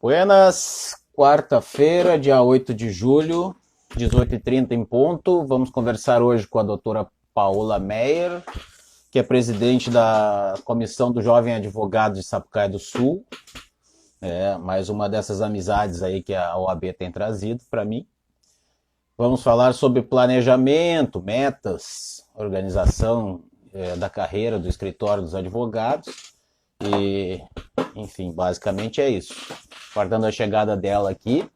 Buenas, quarta-feira, dia 8 de julho, 18h30 em ponto. Vamos conversar hoje com a doutora Paola Meyer, que é presidente da Comissão do Jovem Advogado de Sapucaia do Sul. Mais uma dessas amizades aí que a OAB tem trazido para mim. Vamos falar sobre planejamento, metas, organização da carreira do escritório dos advogados e, enfim, basicamente é isso. Guardando a chegada dela aqui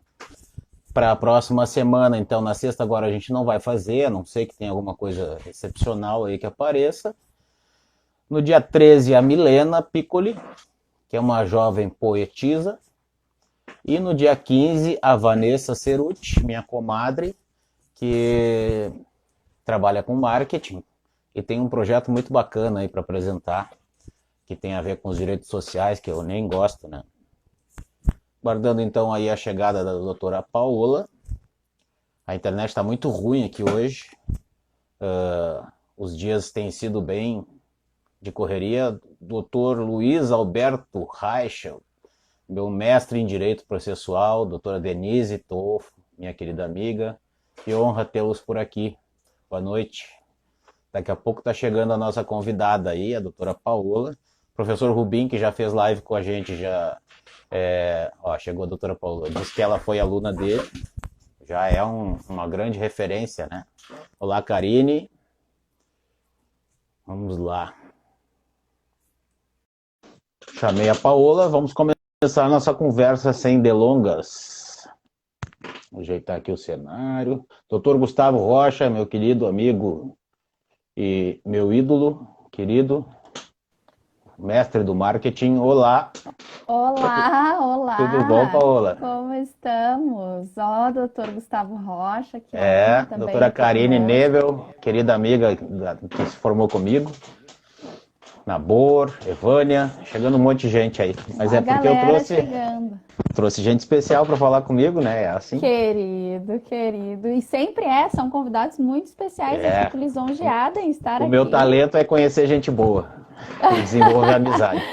para a próxima semana, então na sexta agora a gente não vai fazer, a não ser que tenha alguma coisa excepcional aí que apareça. No dia 13 a Milena Piccoli, que é uma jovem poetisa, e no dia 15 a Vanessa Ceruti, minha comadre, que trabalha com marketing e tem um projeto muito bacana aí para apresentar, que tem a ver com os direitos sociais, que eu nem gosto, né? Guardando então aí a chegada da doutora Paola. A internet está muito ruim aqui hoje. Os dias têm sido bem de correria. Doutor Luiz Alberto Reichel, meu mestre em Direito Processual, doutora Denise Tolfo, minha querida amiga. Que honra tê-los por aqui. Boa noite. Daqui a pouco está chegando a nossa convidada aí, a doutora Paola. Professor Rubim, que já fez live com a gente, já... chegou a doutora Paola. Disse que ela foi aluna dele. Já é uma grande referência, né? Olá, Karine. Vamos lá. Chamei a Paola. Vamos começar a nossa conversa sem delongas. Vou ajeitar aqui o cenário. Doutor Gustavo Rocha, meu querido amigo e meu ídolo, querido, mestre do marketing. Olá. Olá, olá. Tudo bom, Paola? Como estamos? Doutor Gustavo Rocha, que honra também doutora aqui Karine conosco. Nevel, querida amiga que se formou comigo. Nabor, Evânia, chegando um monte de gente aí. Mas A é porque eu galera chegando. trouxe gente especial para falar comigo, né? É assim. Querido. E sempre são convidados muito especiais. Eu fico lisonjeada em estar O aqui. meu talento é conhecer gente boa e desenvolver amizade.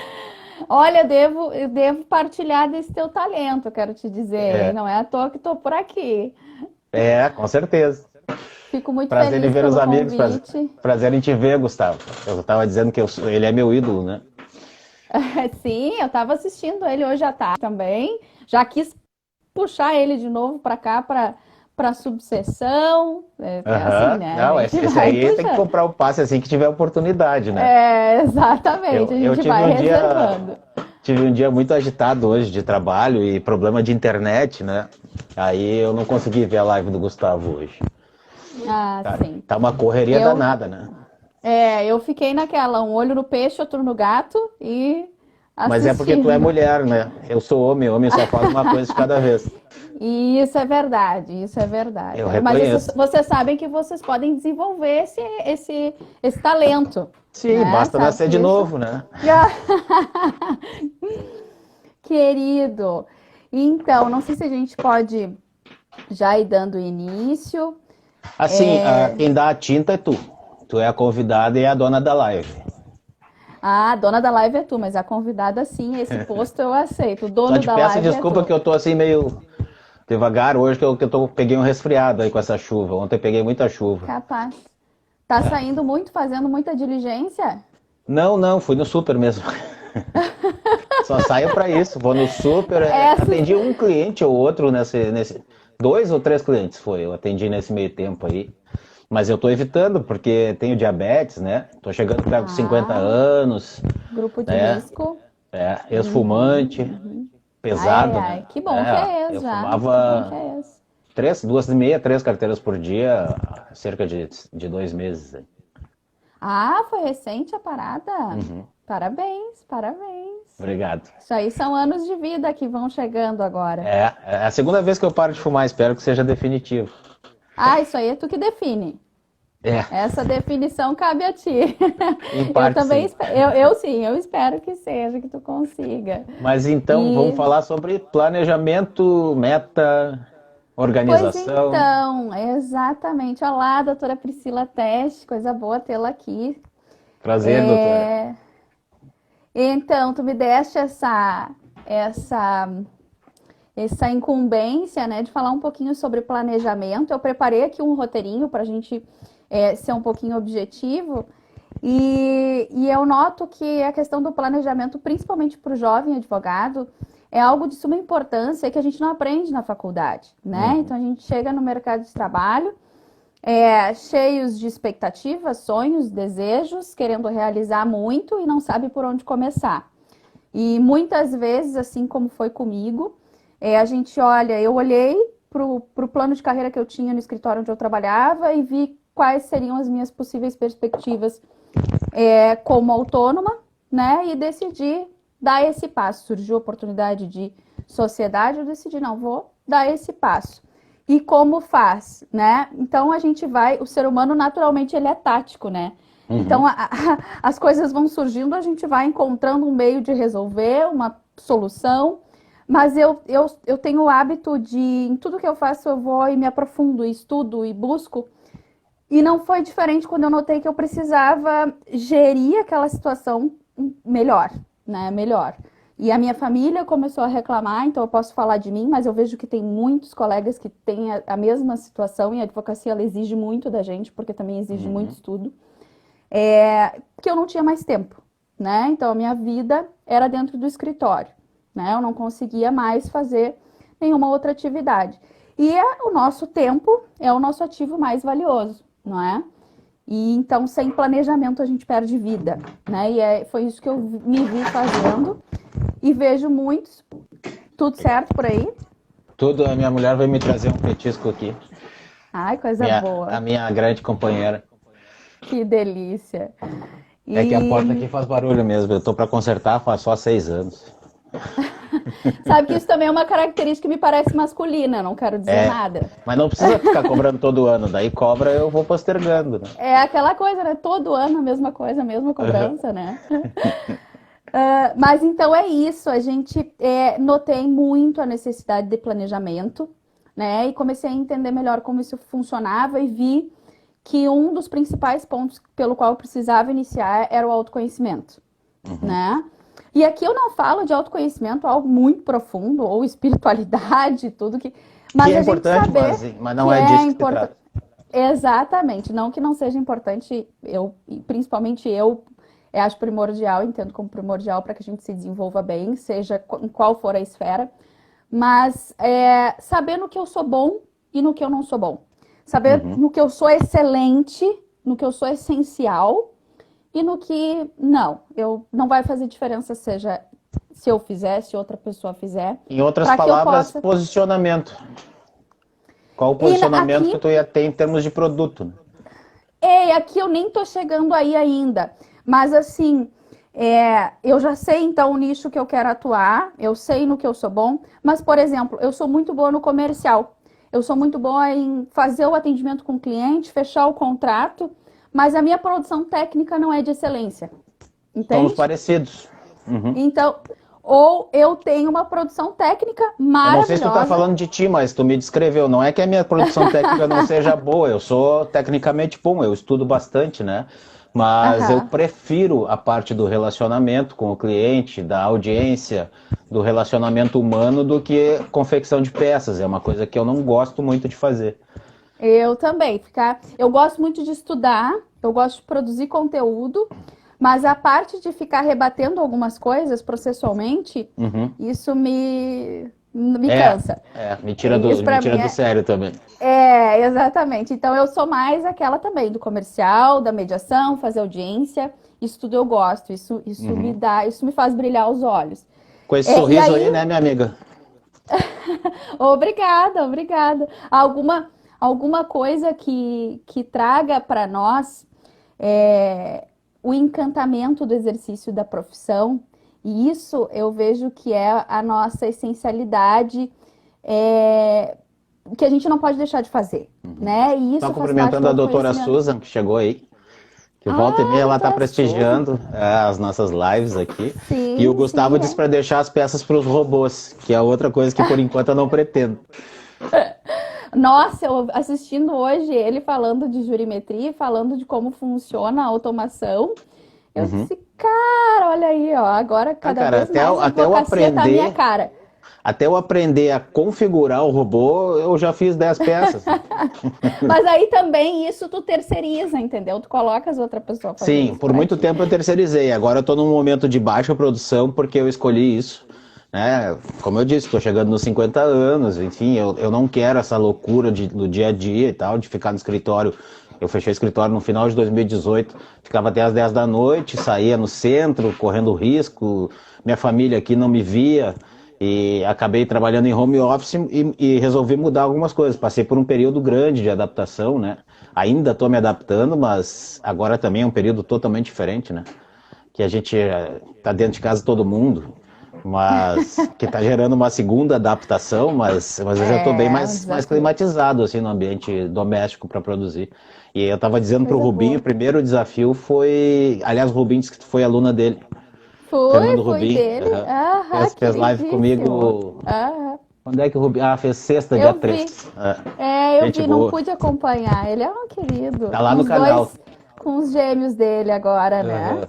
Olha, eu devo partilhar desse teu talento, quero te dizer. Hein? Não é à toa que estou por aqui. Com certeza. Fico muito Prazer em feliz ver os pelo amigos, convite. prazer em te ver, Gustavo. Eu estava dizendo que ele é meu ídolo, né? Sim, eu estava assistindo ele hoje à tarde também. Já quis puxar ele de novo para cá, para subseção. Assim, né? Não, A gente esse vai aí tem que puxando. comprar o passe assim que tiver oportunidade, né? Exatamente, a Eu gente vai reservando. tive um dia muito agitado hoje de trabalho e problema de internet, né? Aí eu não consegui ver a live do Gustavo hoje. Sim. Tá uma correria Eu, danada, né? eu fiquei naquela, um olho no peixe, outro no gato e Mas é porque tu é assistindo. mulher, né? Eu sou homem só faz uma coisa de cada vez. E isso é verdade, isso é verdade. Eu Mas reconheço. vocês sabem que vocês podem desenvolver esse talento, Sim, né? basta Sabe nascer que de isso... novo, né? Querido. Então, não sei se a gente pode já ir dando início. Assim, quem dá a tinta é tu. Tu é a convidada e é a dona da live. A dona da live é tu, mas a convidada sim, esse posto eu aceito. O Só dono te da peço live é desculpa tu. que eu tô assim meio devagar hoje, peguei um resfriado aí com essa chuva. Ontem eu peguei muita chuva. Capaz. Tá saindo muito, fazendo muita diligência? Não, fui no super mesmo. Só saio pra isso, vou no super. Essa... Atendi um cliente ou outro nesse. 2 ou 3 clientes foi, eu atendi nesse meio tempo aí. Mas eu tô evitando, porque tenho diabetes, né? Tô chegando perto dos 50 Ah, anos, grupo de né? risco. Ex-fumante, pesado, né? Que bom que é Eu esse já. Que bom que fumava é esse. 2,5, 3 carteiras por dia, há cerca de 2 meses. Foi recente a parada? Parabéns, parabéns. Obrigado. Isso aí são anos de vida que vão chegando agora. É a segunda vez que eu paro de fumar, espero que seja definitivo. Isso aí é tu que define. É, Essa definição cabe a ti. em Eu parte também sim. espero, sim, eu espero que seja, que tu consiga. Mas então vamos E, falar sobre planejamento, meta, pois organização. então, exatamente. Olá, doutora Priscila Teste, coisa boa tê-la aqui. Prazer, doutora. É, Então, tu me deste essa essa incumbência, né, de falar um pouquinho sobre planejamento. Eu preparei aqui um roteirinho para a gente ser um pouquinho objetivo. E eu noto que a questão do planejamento, principalmente para o jovem advogado, é algo de suma importância que a gente não aprende na faculdade, né? Então a gente chega no mercado de trabalho cheios de expectativas, sonhos, desejos, querendo realizar muito e não sabe por onde começar. E muitas vezes, assim como foi comigo, a gente olha, eu olhei para o plano de carreira que eu tinha no escritório onde eu trabalhava e vi quais seriam as minhas possíveis perspectivas como autônoma, né? E decidi dar esse passo. Surgiu a oportunidade de sociedade, eu decidi, não, vou dar esse passo. E como faz, né? Então a gente o ser humano naturalmente ele é tático, né? Então as coisas vão surgindo, a gente vai encontrando um meio de resolver, uma solução, mas eu tenho o hábito de, em tudo que eu faço, eu vou e me aprofundo, estudo e busco. E não foi diferente quando eu notei que eu precisava gerir aquela situação melhor, né? Melhor. E a minha família começou a reclamar, então eu posso falar de mim, mas eu vejo que tem muitos colegas que têm a mesma situação e a advocacia ela exige muito da gente, porque também exige muito estudo, que eu não tinha mais tempo, né? Então a minha vida era dentro do escritório, né? Eu não conseguia mais fazer nenhuma outra atividade. E o nosso tempo é o nosso ativo mais valioso, não é? E então sem planejamento a gente perde vida, né? E foi isso que eu me vi fazendo. E vejo muitos. Tudo certo por aí? Tudo, a minha mulher vai me trazer um petisco aqui. Ai, coisa boa. A minha grande companheira. Que delícia. É que a porta aqui faz barulho mesmo. Eu tô para consertar faz só 6 anos. Sabe que isso também é uma característica que me parece masculina, não quero dizer nada. Mas não precisa ficar cobrando todo ano. Daí cobra, eu vou postergando, né? É aquela coisa, né? Todo ano a mesma coisa, a mesma cobrança, né? Mas então é isso, a gente notei muito a necessidade de planejamento, né? E comecei a entender melhor como isso funcionava e vi que um dos principais pontos pelo qual eu precisava iniciar era o autoconhecimento, né? E aqui eu não falo de autoconhecimento, algo muito profundo, ou espiritualidade, tudo que... Mas que é a gente importante, saber mas não é disso que se trata. Exatamente, não que não seja importante, principalmente eu acho primordial, entendo como primordial para que a gente se desenvolva bem, seja em qual for a esfera, mas saber no que eu sou bom e no que eu não sou bom. Saber no que eu sou excelente, no que eu sou essencial e no que não vai fazer diferença, seja se eu fizer, se outra pessoa fizer. Em outras palavras, posicionamento. Qual o posicionamento que tu ia ter em termos de produto? Né? Aqui eu nem tô chegando aí ainda. Mas assim, eu já sei então o nicho que eu quero atuar, eu sei no que eu sou bom, mas, por exemplo, eu sou muito boa no comercial, eu sou muito boa em fazer o atendimento com o cliente, fechar o contrato, mas a minha produção técnica não é de excelência, entende? Somos parecidos. Então, ou eu tenho uma produção técnica maravilhosa. Eu não sei se tu tá falando de ti, mas tu me descreveu, não é que a minha produção técnica não seja boa, eu sou tecnicamente bom, eu estudo bastante, né? Mas eu prefiro a parte do relacionamento com o cliente, da audiência, do relacionamento humano, do que confecção de peças. É uma coisa que eu não gosto muito de fazer. Eu também. Eu gosto muito de estudar, eu gosto de produzir conteúdo, mas a parte de ficar rebatendo algumas coisas processualmente, isso me cansa. Me tira do sério também. Exatamente. Então eu sou mais aquela também do comercial, da mediação, fazer audiência. Isso tudo eu gosto. Isso isso me faz brilhar os olhos. Com esse sorriso aí, né, minha amiga? Obrigada. Alguma coisa que traga para nós o encantamento do exercício da profissão. E isso eu vejo que é a nossa essencialidade, que a gente não pode deixar de fazer, né? E isso Estou cumprimentando a doutora Susan, que chegou aí. Que volta e meia ela está prestigiando as nossas lives aqui. Sim, e o Gustavo disse para deixar as peças para os robôs, que é outra coisa que por enquanto eu não pretendo. Nossa, eu assistindo hoje ele falando de jurimetria, falando de como funciona a automação, eu disse, cara, olha aí, ó, agora cada vez mais a advocacia tá a minha cara. Até eu aprender a configurar o robô, eu já fiz 10 peças. Mas aí também isso tu terceiriza, entendeu? Tu colocas outra pessoa fazer Sim, isso por pra muito ti. tempo eu terceirizei. Agora eu estou num momento de baixa produção porque eu escolhi isso. Né? Como eu disse, estou chegando nos 50 anos, enfim, eu não quero essa loucura do dia a dia e tal, de ficar no escritório. Eu fechei o escritório no final de 2018, ficava até às 10 da noite, saía no centro, correndo risco, minha família aqui não me via, e acabei trabalhando em home office e resolvi mudar algumas coisas. Passei por um período grande de adaptação, né? Ainda estou me adaptando, mas agora também é um período totalmente diferente, né? Que a gente está dentro de casa todo mundo, mas que está gerando uma segunda adaptação, mas eu já estou bem É um mais desafio. climatizado assim no ambiente doméstico para produzir. E eu estava dizendo para o Coisa Rubinho, o boa. primeiro desafio foi, aliás, o Rubinho disse que tu foi aluna dele, Fernando Fui Rubim, dele. Aham, fez live queridíssimo. comigo. Aham. Quando é que o Rubinho? Ah, fez sexta, dia Eu vi. 3. É, eu Gente vi, não boa. pude acompanhar. Ele é um querido. Tá lá Com no os canal. dois, com os gêmeos dele agora, né? Aham. Aham.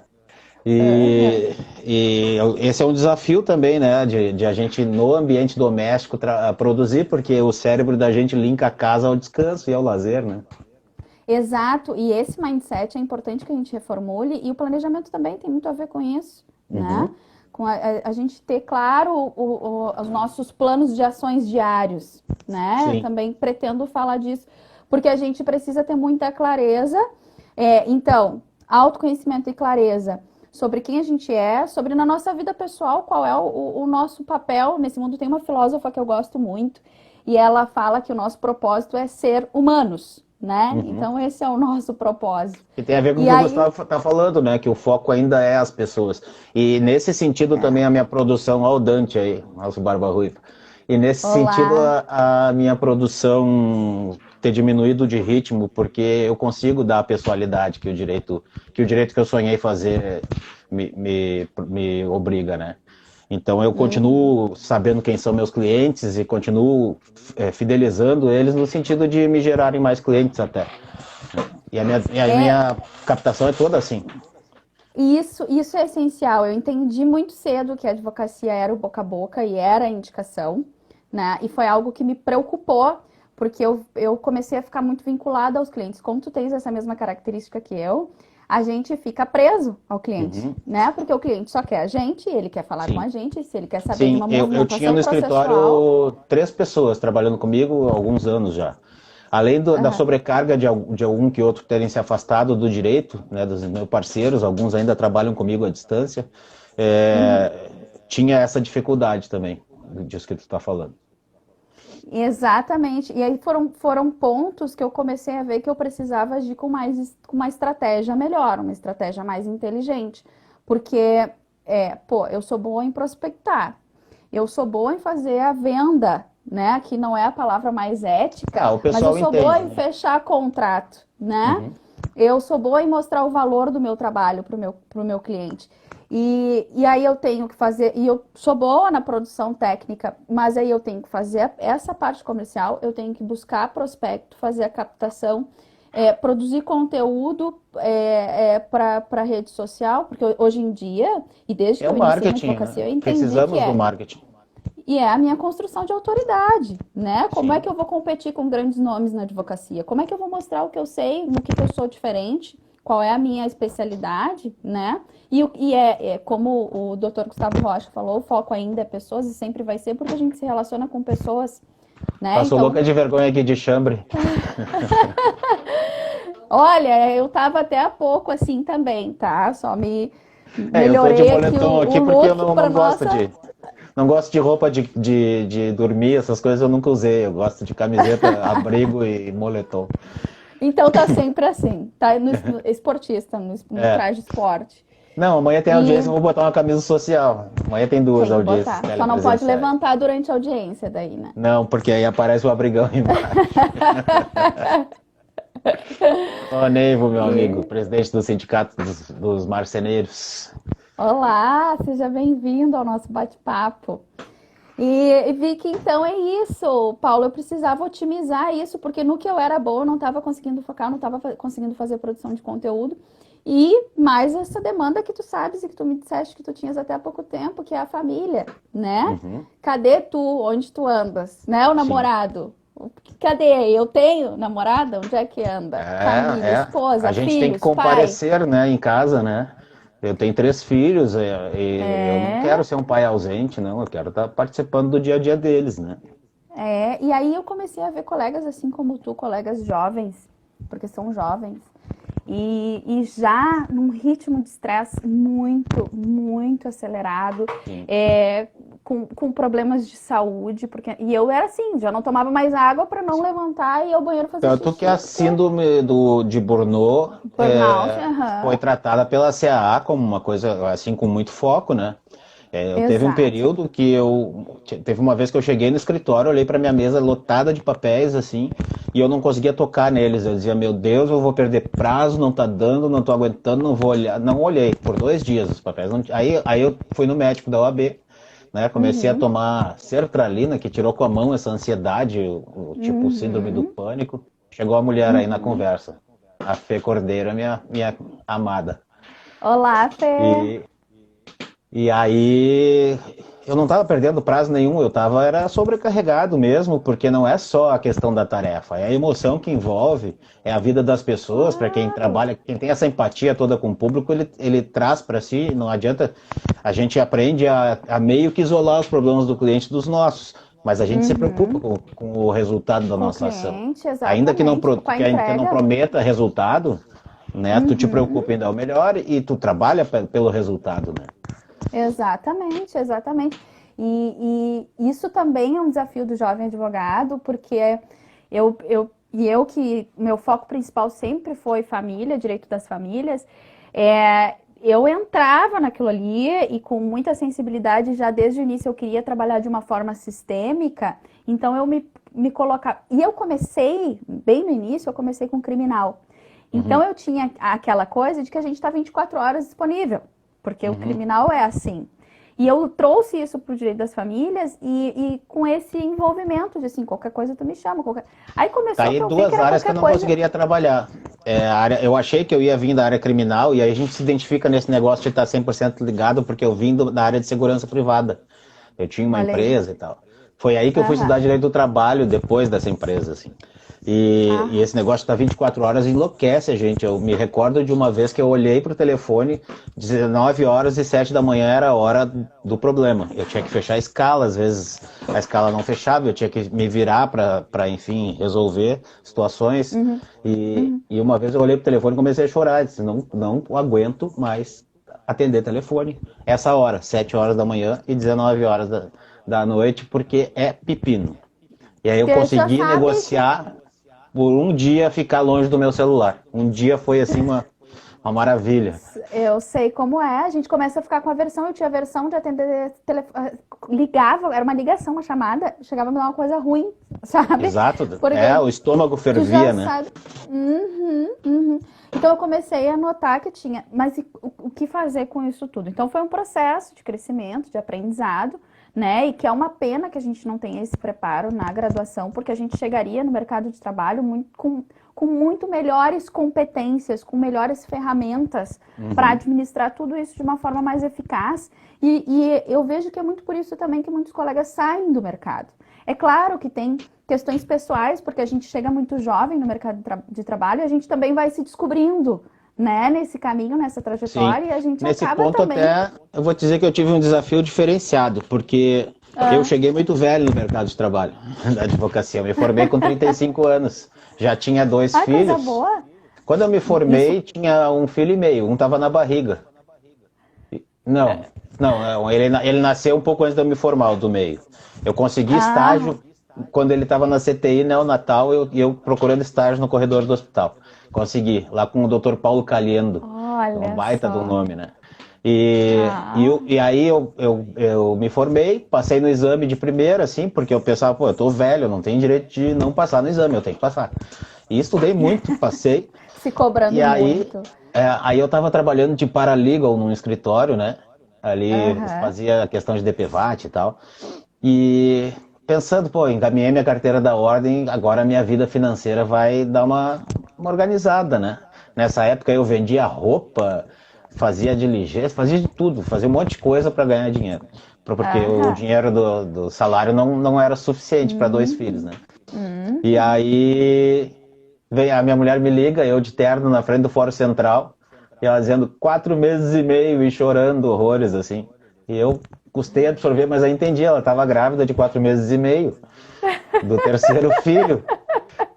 E esse é um desafio também, né? De a gente, no ambiente doméstico, produzir, porque o cérebro da gente linka a casa ao descanso e ao lazer, né? Exato, e esse mindset é importante que a gente reformule, e o planejamento também tem muito a ver com isso, né? Uhum. Com a gente ter claro os nossos planos de ações diários, né? Sim. Também pretendo falar disso, porque a gente precisa ter muita clareza. Então, autoconhecimento e clareza sobre quem a gente é, sobre na nossa vida pessoal, qual é o nosso papel nesse mundo. Tem uma filósofa que eu gosto muito, e ela fala que o nosso propósito é ser humanos, né? Uhum. Então esse é o nosso propósito. E tem a ver com o E que o aí, Gustavo está falando, né? Que o foco ainda é as pessoas. E nesse sentido também a minha produção, ao Dante aí, nosso Barba Ruiva. E nesse sentido olá, a minha produção ter diminuído de ritmo, porque eu consigo dar a pessoalidade que o direito que eu sonhei fazer me obriga, né? Então eu uhum. continuo sabendo quem são meus clientes e continuo fidelizando eles no sentido de me gerarem mais clientes até. E a minha captação é toda assim. Isso é essencial. Eu entendi muito cedo que a advocacia era o boca a boca e era a indicação, né? E foi algo que me preocupou, porque eu comecei a ficar muito vinculada aos clientes. Como tu tens essa mesma característica que eu, a gente fica preso ao cliente, Uhum. né? Porque o cliente só quer a gente, ele quer falar com Sim. a gente, se ele quer saber de Sim, uma eu tinha movimentação no processual. escritório 3 pessoas trabalhando comigo há alguns anos já. Além da Aham. sobrecarga de algum que outro terem se afastado do direito, né, dos meus parceiros, alguns ainda trabalham comigo à distância, Uhum. tinha essa dificuldade também, disso que tu está falando. Exatamente. E aí foram pontos que eu comecei a ver que eu precisava agir com uma estratégia melhor, uma estratégia mais inteligente. Porque, eu sou boa em prospectar, eu sou boa em fazer a venda, né? Que não é a palavra mais ética, Ah, o mas eu pessoal sou boa entende, em né? fechar contrato, né? Uhum. Eu sou boa em mostrar o valor do meu trabalho para o meu cliente. E aí eu tenho que fazer, e eu sou boa na produção técnica, mas aí eu tenho que fazer essa parte comercial, eu tenho que buscar prospecto, fazer a captação, produzir conteúdo para rede social, porque hoje em dia, e desde É que o eu iniciei na marketing, né? advocacia, eu entendi que Precisamos do marketing. e é a minha construção de autoridade, né? Como é Sim. que eu vou competir com grandes nomes na advocacia? Como é que eu vou mostrar o que eu sei, no que eu sou diferente, qual é a minha especialidade, né? E como o Dr. Gustavo Rocha falou, o foco ainda é pessoas e sempre vai ser porque a gente se relaciona com pessoas, né? Passou Então, louca de vergonha aqui de chambre. olha, eu tava até há pouco assim também, tá? Só me Eu tô de melhorei aqui moletom o aqui porque eu look não, para não gosto nossa. de roupa de dormir, essas coisas eu nunca usei. Eu gosto de camiseta, abrigo e moletom. Então tá sempre assim, tá no esportista, no É. traje esporte. Não, amanhã tem E audiência, eu vou botar uma camisa social. Amanhã tem duas tem que audiências botar. Só não pode telepresenciais. levantar durante a audiência daí, né? Não, porque aí aparece o abrigão embaixo. Ô, Neivo, meu amigo, E presidente do Sindicato dos Marceneiros. olá, seja bem-vindo ao nosso bate-papo. E vi que então é isso, Paulo. Eu precisava otimizar isso, porque no que eu era boa, eu não estava conseguindo focar, eu não estava conseguindo fazer produção de conteúdo. E mais essa demanda que tu sabes e que tu me disseste que tu tinhas até há pouco tempo, que é a família, né? Uhum. Cadê tu? Onde tu andas? Né? O Sim. namorado? Cadê? Eu tenho namorada? Onde é que anda? Família, A esposa, gente tem que filhos, pai. comparecer, né, em casa, né? Eu tenho 3 filhos e eu não É, quero ser um pai ausente, não. Eu quero estar participando do dia a dia deles, né? e aí eu comecei a ver colegas assim como tu, colegas jovens, porque são jovens, e já num ritmo de estresse muito, muito acelerado, Sim. com problemas de saúde, e eu era assim, já não tomava mais água para não levantar e ir ao banheiro fazer Tanto que a xixi, porque síndrome de Burnout burnout, foi aham, tratada pela CAA como uma coisa assim com muito foco, né? Eu teve um exato. período que teve uma vez que eu cheguei no escritório, olhei para minha mesa lotada de papéis assim, e eu não conseguia tocar neles. Eu dizia, meu Deus, eu vou perder prazo, não tá dando, não tô aguentando, não vou olhar. Não olhei por 2 dias os papéis. Aí eu fui no médico da OAB, né? Comecei a Uhum, tomar sertralina, que tirou com a mão essa ansiedade, o tipo síndrome do uhum, pânico. Chegou a mulher aí na uhum. conversa, a Fê Cordeiro, minha amada. Olá, Fê. E e aí eu não estava perdendo prazo nenhum, eu estava era sobrecarregado mesmo, porque não é só a questão da tarefa, é a emoção que envolve, é a vida das pessoas, para quem Claro. trabalha, quem tem essa empatia toda com o público, ele traz para si, não adianta, a gente aprende a meio que isolar os problemas do cliente dos nossos, mas a gente se preocupa Uhum. com o resultado da Com o nossa ação. cliente, Ainda que exatamente. Com a que não entrega. prometa resultado, né, tu te Uhum. preocupa em dar o melhor e tu trabalha pelo resultado, né? Exatamente, exatamente. E isso também é um desafio do jovem advogado, porque eu que meu foco principal sempre foi família, direito das famílias, eu entrava naquilo ali e com muita sensibilidade, já desde o início eu queria trabalhar de uma forma sistêmica, então me colocava. E eu comecei, bem no início, eu comecei com criminal. Então Uhum, eu tinha aquela coisa de que a gente está 24 horas disponível, porque o uhum. criminal é assim. E eu trouxe isso para o direito das famílias e com esse envolvimento de assim, qualquer coisa tu me chama. Aí Tá começou aí que eu vi que duas era áreas que eu qualquer não coisa. conseguiria trabalhar. Eu achei que eu ia vir da área criminal e aí a gente se identifica nesse negócio de estar 100% ligado porque eu vim da área de segurança privada. Eu tinha uma Olha aí. empresa e tal. Foi aí que eu fui estudar Aham. direito do trabalho depois dessa empresa, assim. E Ah, esse negócio de estar 24 horas enlouquece a gente. Eu me recordo de uma vez que eu olhei pro telefone, 19 horas e 7 da manhã era a hora do problema. Eu tinha que fechar a escala, às vezes a escala não fechava, eu tinha que me virar para enfim, resolver situações. uhum, uhum. E uma vez eu olhei pro telefone e comecei a chorar. Disse, não aguento mais atender telefone essa hora, 7 horas da manhã e 19 horas da noite, porque é pepino. E aí eu Porque já consegui sabe que negociar por um dia ficar longe do meu celular. Um dia foi assim uma maravilha. eu sei como é. A gente começa a ficar com aversão. Eu tinha aversão de atender telefone. Ligava, era uma ligação, uma chamada, chegava a me dar uma coisa ruim, sabe? Exato. Porque O estômago tu já fervia, né? sabe. Uhum, uhum. Então eu comecei a notar que tinha, mas o que fazer com isso tudo? Então foi um processo de crescimento, de aprendizado, né? E que é uma pena que a gente não tenha esse preparo na graduação, porque a gente chegaria no mercado de trabalho com muito melhores competências, com melhores ferramentas para Uhum. administrar tudo isso de uma forma mais eficaz. E eu vejo que é muito por isso também que muitos colegas saem do mercado. É claro que tem questões pessoais, porque a gente chega muito jovem no mercado de trabalho e a gente também vai se descobrindo, né, nesse caminho, nessa Sim. trajetória, e a gente Nesse acaba ponto também. até eu vou dizer que eu tive um desafio diferenciado, porque eu Ah, cheguei muito velho no mercado de trabalho da advocacia. Eu me formei com 35 anos, já tinha 2 coisa filhos. boa. Quando eu me Isso. formei, tinha um filho e meio, um estava na barriga. Não, não, ele nasceu um pouco antes de eu me formar, o do meio. Eu consegui Ah, estágio quando ele estava na CTI neonatal e eu procurando estágio no corredor do hospital. Consegui, lá com o Dr. Paulo Caliendo, um olha baita do só. nome, né? E aí eu me formei, passei no exame de primeira, assim, porque eu pensava, pô, eu tô velho, eu não tenho direito de não passar no exame, eu tenho que passar. E estudei muito, passei, Se e cobrando muito. aí eu estava trabalhando de paralegal num escritório, né? Ali Aham. fazia a questão de DPVAT e tal. E pensando, pô, encaminhei minha carteira da ordem, agora a minha vida financeira vai dar uma organizada, né? Nessa época eu vendia roupa, fazia diligência, fazia de tudo, fazia um monte de coisa para ganhar dinheiro. Porque o Aham. dinheiro do salário não era suficiente para dois filhos, Uhum. né? E Uhum. aí vem a minha mulher me liga, eu de terno na frente do Fórum Central, e ela dizendo 4 meses e meio e chorando horrores, assim. E eu custei a absorver, mas aí entendi, ela estava grávida de 4 meses e meio, do terceiro filho.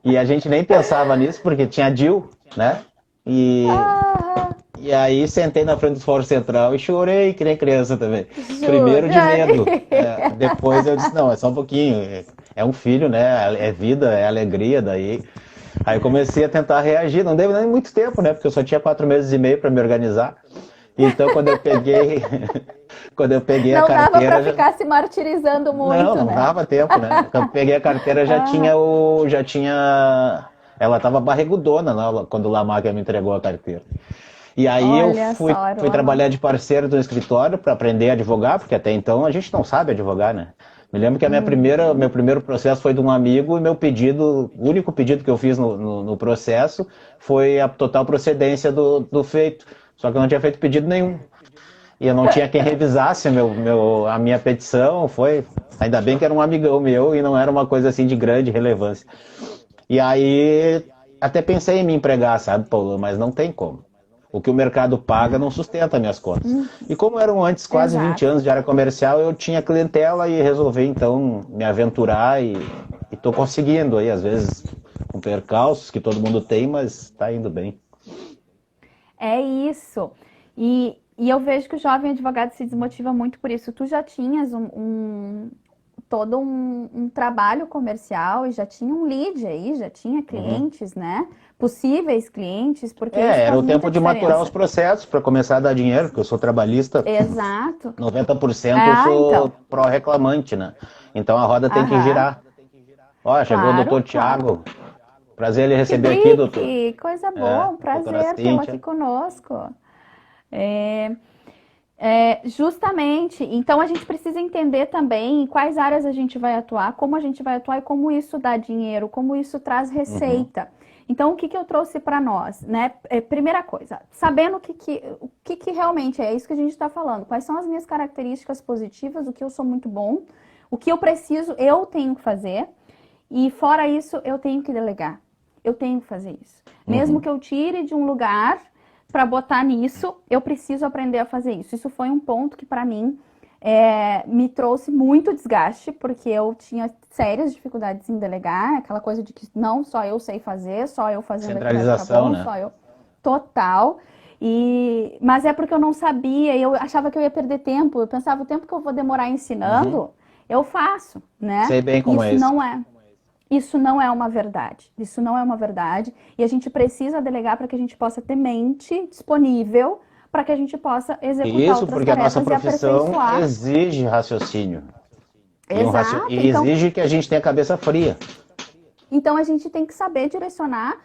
E a gente nem pensava nisso, porque tinha DIU, né? E, Ah, e aí sentei na frente do Fórum Central e chorei que nem criança também. Primeiro de jura? medo. Depois eu disse, não, é só um pouquinho. É um filho, né? É vida, é alegria daí. Aí comecei a tentar reagir. Não deu nem muito tempo, né? Porque eu só tinha 4 meses e meio para me organizar. Então quando eu peguei, quando eu peguei a Não dava para carteira, já... ficar se martirizando não, muito, não né? dava tempo, né? Quando eu peguei a carteira Ah, já tinha, ela estava barrigudona, né, quando o Lamarck me entregou a carteira. E aí eu olha fui, só, era fui uma trabalhar mão. de parceiro do escritório para aprender a advogar, porque até então a gente não sabe advogar, né? Me lembro que meu Uhum. primeiro processo foi de um amigo e meu pedido, o único pedido que eu fiz no processo foi a total procedência do feito. Só que eu não tinha feito pedido nenhum. E eu não tinha quem revisasse a minha petição. Ainda bem que era um amigão meu e não era uma coisa assim de grande relevância. E aí até pensei em me empregar, sabe, Paulo? Mas não tem como. O que o mercado paga não sustenta minhas contas. Hum, E como eram antes quase 20 exato. anos de área comercial, eu tinha clientela e resolvi então me aventurar e estou conseguindo aí, às vezes com percalços que todo mundo tem, mas está indo bem. É isso. E eu vejo que o jovem advogado se desmotiva muito por isso. Tu já tinhas todo um trabalho comercial e já tinha um lead aí, já tinha Uhum. clientes, né? Possíveis clientes, porque isso Era faz o tempo muita de maturar os diferença. processos para começar a dar dinheiro, porque eu sou trabalhista, Exato. 90% eu Ah, então. sou pró-reclamante, né? Então a roda tem que Aham. girar. Ó, chegou o Claro, doutor claro. Tiago. Prazer ele Que receber aqui, doutor. brique! Coisa boa, um Doutora prazer tê-lo aqui Cíntia. conosco. É, justamente, então a gente precisa entender também em quais áreas a gente vai atuar, como a gente vai atuar e como isso dá dinheiro, como isso traz Uhum, receita. Então, o que que eu trouxe para nós, né? Primeira coisa, sabendo o que que realmente é isso que a gente está falando, quais são as minhas características positivas, o que eu sou muito bom, o que eu preciso, eu tenho que fazer, e fora isso, eu tenho que delegar. Eu tenho que fazer isso. Mesmo uhum. que eu tire de um lugar para botar nisso, eu preciso aprender a fazer isso. Isso foi um ponto que, para mim, me trouxe muito desgaste, porque eu tinha sérias dificuldades em delegar, aquela coisa de que não só eu sei fazer, só eu fazendo aqui vai ficar Centralização, bom, né? só eu. Total. Mas é porque eu não sabia, eu achava que eu ia perder tempo. Eu pensava, o tempo que eu vou demorar Uhum. ensinando, eu faço, né? Sei bem E como é isso. isso não é uma verdade. Isso não é uma verdade. E a gente precisa delegar para que a gente possa ter mente disponível para que a gente possa E executar isso outras porque a nossa tarefas e profissão aperfeiçoar. exige raciocínio. Exato. E exige que a gente tenha a cabeça fria. Então a gente tem que saber direcionar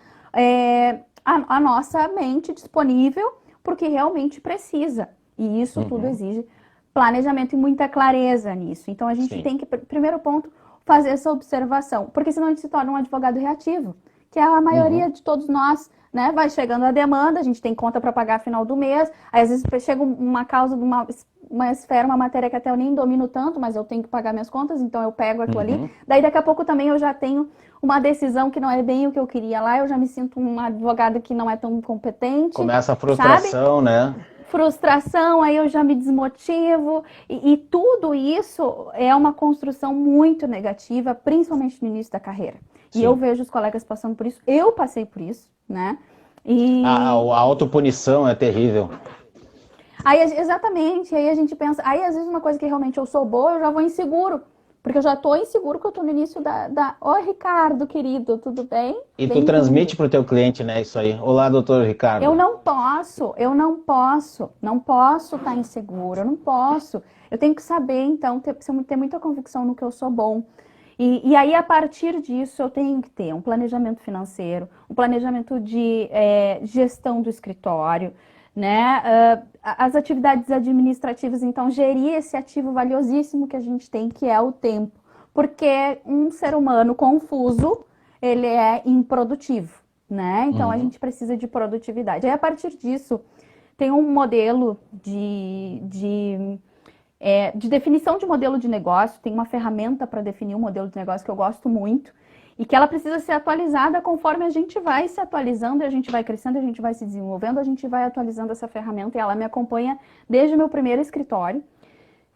a nossa mente disponível porque realmente precisa. E isso tudo Uhum. exige planejamento e muita clareza nisso. Então a gente Sim. tem que, primeiro ponto, fazer essa observação, porque senão a gente se torna um advogado reativo, que é a Uhum. maioria de todos nós, né? Vai chegando a demanda, a gente tem conta para pagar no final do mês, aí às vezes chega uma causa de uma esfera, uma matéria que até eu nem domino tanto, mas eu tenho que pagar minhas contas, então eu pego aquilo ali. Uhum. Daí daqui a pouco também eu já tenho uma decisão que não é bem o que eu queria lá, eu já me sinto uma advogada que não é tão competente, Começa a sabe? frustração, né? Frustração, aí eu já me desmotivo, e tudo isso é uma construção muito negativa, principalmente no início da carreira. E eu Sim. vejo os colegas passando por isso, eu passei por isso, né? A E autopunição é terrível. aí, exatamente, aí a gente pensa, aí às vezes uma coisa que realmente eu sou boa, eu já vou inseguro, porque eu já tô inseguro que eu tô no início Oi, Ricardo, querido, tudo bem? E tu Bem-vindo. transmite para o teu cliente, né? Isso aí. Olá, doutor Ricardo. Não posso estar inseguro, eu não posso. Eu tenho que saber, então, ter muita convicção no que eu sou bom. E aí, a partir disso, eu tenho que ter um planejamento financeiro, um planejamento de gestão do escritório, né? As atividades administrativas, então, gerir esse ativo valiosíssimo que a gente tem, que é o tempo. Porque um ser humano confuso, ele é improdutivo. né? Então a Uhum. gente precisa de produtividade. Aí a partir disso, tem um modelo de definição de modelo de negócio, tem uma ferramenta para definir um modelo de negócio que eu gosto muito e que ela precisa ser atualizada conforme a gente vai se atualizando, e a gente vai crescendo, a gente vai se desenvolvendo, a gente vai atualizando essa ferramenta e ela me acompanha desde o meu primeiro escritório,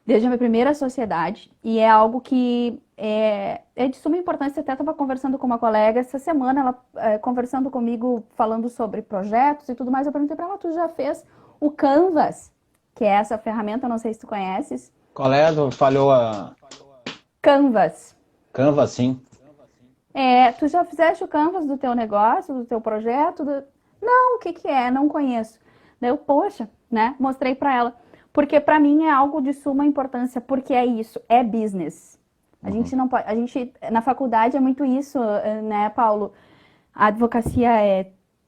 desde a minha primeira sociedade, e é algo que é de suma importância. Até estava conversando com uma colega essa semana, ela conversando comigo, falando sobre projetos e tudo mais, eu perguntei para ela, tu já fez o Canvas, que é essa ferramenta, não sei se tu conheces. Qual é? Falhou a Canvas. Canva, sim. Tu já fizeste o Canvas do teu negócio, do teu projeto? Não, o que que é? Não conheço. Daí eu, poxa, né? Mostrei para ela. Porque para mim é algo de suma importância, porque é isso, é business. A gente não pode, a gente na faculdade é muito isso, né, Paulo? A advocacia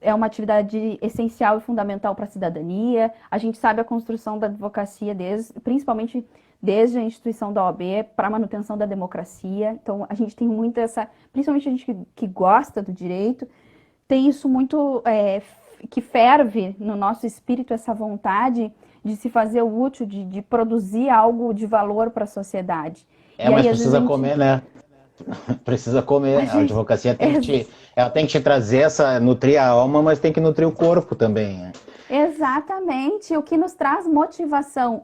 é uma atividade essencial e fundamental para a cidadania. A gente sabe a construção da advocacia, principalmente desde a instituição da OAB, para a manutenção da democracia. Então, a gente tem muito essa, principalmente a gente que gosta do direito, tem isso muito que ferve no nosso espírito, essa vontade de se fazer o útil, de produzir algo de valor para a sociedade. É, E mas aí, às vezes, precisa comer, né? Precisa comer. A advocacia ela tem que te trazer nutrir a alma, mas tem que nutrir o corpo também, né? exatamente, o que nos traz motivação.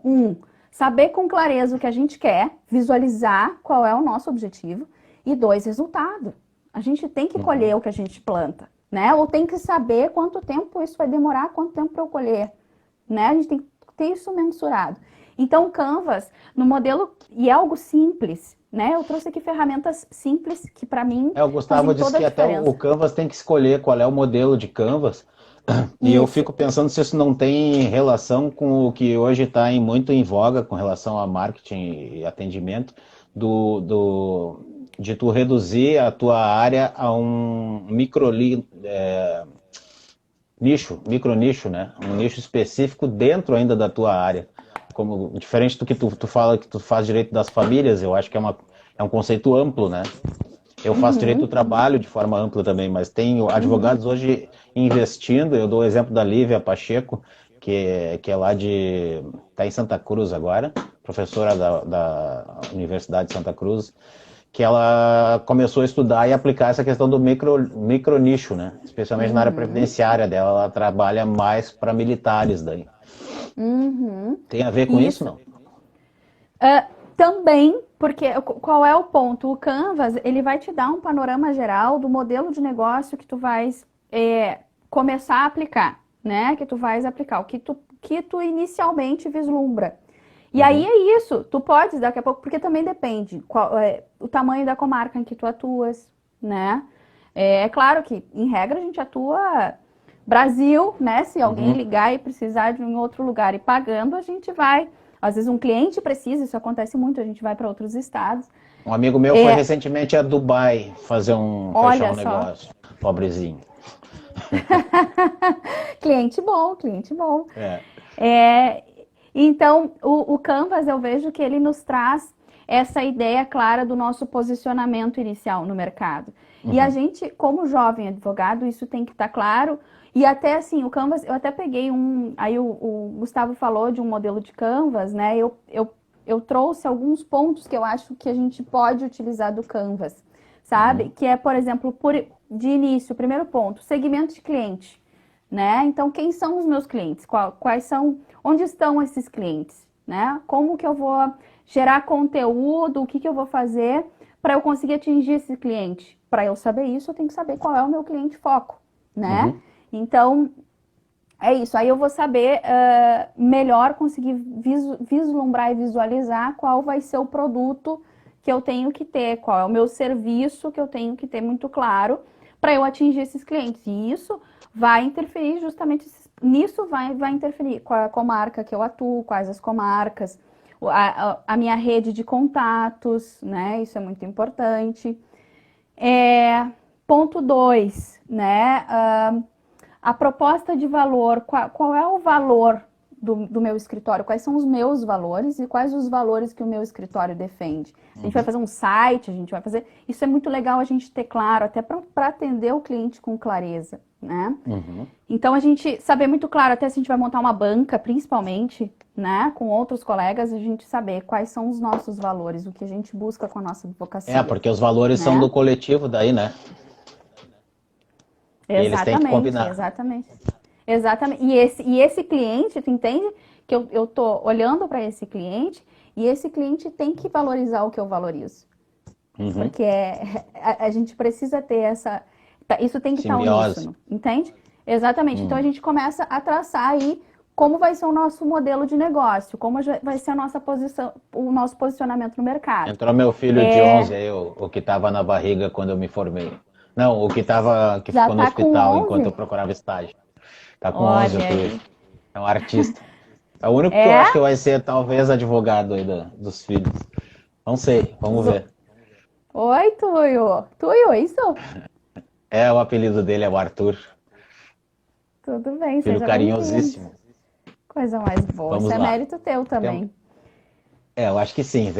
Saber com clareza o que a gente quer, visualizar qual é o nosso objetivo. E dois, resultado. A gente tem que colher o que a gente planta, né? Ou tem que saber quanto tempo isso vai demorar, quanto tempo para eu colher, né? A gente tem que ter isso mensurado. Então, o Canvas, no modelo, e é algo simples, né? Eu trouxe aqui ferramentas simples que, para mim, O Gustavo fazem disse toda a que até o diferença. Canvas tem que escolher qual é o modelo de Canvas. E eu Isso. fico pensando se isso não tem relação com o que hoje está muito em voga com relação a marketing e atendimento, de tu reduzir a tua área a um micro nicho, né? Um nicho específico dentro ainda da tua área. Como, diferente do que tu fala que tu faz direito das famílias, eu acho que é um conceito amplo, né? Eu faço direito do trabalho de forma ampla também, mas tenho advogados hoje investindo. Eu dou o exemplo da Lívia Pacheco, que é lá está em Santa Cruz agora, professora da Universidade de Santa Cruz, que ela começou a estudar e aplicar essa questão do micro nicho, né? Especialmente na área previdenciária dela, ela trabalha mais para militares daí. Tem a ver com isso, Isso. não? Também, porque qual é o ponto? O Canvas, ele vai te dar um panorama geral do modelo de negócio que tu vais começar a aplicar, né? Que tu vais aplicar, o que tu inicialmente vislumbra. E aí é isso, tu podes daqui a pouco, porque também depende qual é o tamanho da comarca em que tu atuas, né? É claro que, em regra, a gente atua Brasil, né? Se alguém ligar e precisar de um outro lugar e pagando, a gente vai. Às vezes um cliente precisa, isso acontece muito, a gente vai para outros estados. Um amigo meu foi recentemente a Dubai fechar Olha um só, negócio, pobrezinho. cliente bom, cliente bom. É. É, então, o Canvas, eu vejo que ele nos traz essa ideia clara do nosso posicionamento inicial no mercado. E a gente, como jovem advogado, isso tem que estar claro. E até assim, o Canvas, eu até peguei aí o Gustavo falou de um modelo de Canvas, né? Eu trouxe alguns pontos que eu acho que a gente pode utilizar do Canvas, sabe? Que é, por exemplo, de início, primeiro ponto, segmento de cliente, né? Então, quem são os meus clientes? Quais são, onde estão esses clientes, né? Como que eu vou gerar conteúdo, o que que eu vou fazer para eu conseguir atingir esse cliente? Para eu saber isso, eu tenho que saber qual é o meu cliente foco, né? Então, é isso. Aí eu vou saber melhor conseguir vislumbrar e visualizar qual vai ser o produto que eu tenho que ter, qual é o meu serviço que eu tenho que ter muito claro para eu atingir esses clientes. E isso vai interferir justamente nisso, vai interferir qual é a comarca que eu atuo, quais as comarcas, a minha rede de contatos, né? Isso é muito importante. Ponto 2, né? A proposta de valor, qual é o valor do meu escritório? Quais são os meus valores e quais os valores que o meu escritório defende? A gente vai fazer um site, a gente vai fazer... Isso é muito legal a gente ter claro, até para atender o cliente com clareza, né? Uhum. Então, a gente saber muito claro, até se a gente vai montar uma banca, principalmente, né, com outros colegas, a gente saber quais são os nossos valores, o que a gente busca com a nossa advocacia, Porque os valores são né? do coletivo daí, né? E eles têm que Exatamente, combinar. exatamente. Exatamente. E esse cliente, tu entende que eu tô olhando para esse cliente e esse cliente tem que valorizar o que eu valorizo. Uhum. Porque a gente precisa ter essa. Isso tem que estar Simbiose. uníssono, entende? Exatamente. Então a Hum. gente começa a traçar aí como vai ser o nosso modelo de negócio, como vai ser a nossa posição, o nosso posicionamento no mercado. Entrou meu filho de 11 aí, o que estava na barriga quando eu me formei. Não, que Já ficou no tá com hospital enquanto eu 11? procurava estágio. Tá com 11 o Olha Túlio. aí. É um artista. É o único que eu É? acho que vai ser talvez advogado aí dos filhos. Não sei, vamos ver. Oi, Tuyo. Tuyo, isso? É, o apelido dele é o Arthur. Tudo bem, Filho seja bem-vindo. carinhosíssimo. Coisa mais boa. Isso Vamos é lá. mérito teu Tem- também. eu acho que sim,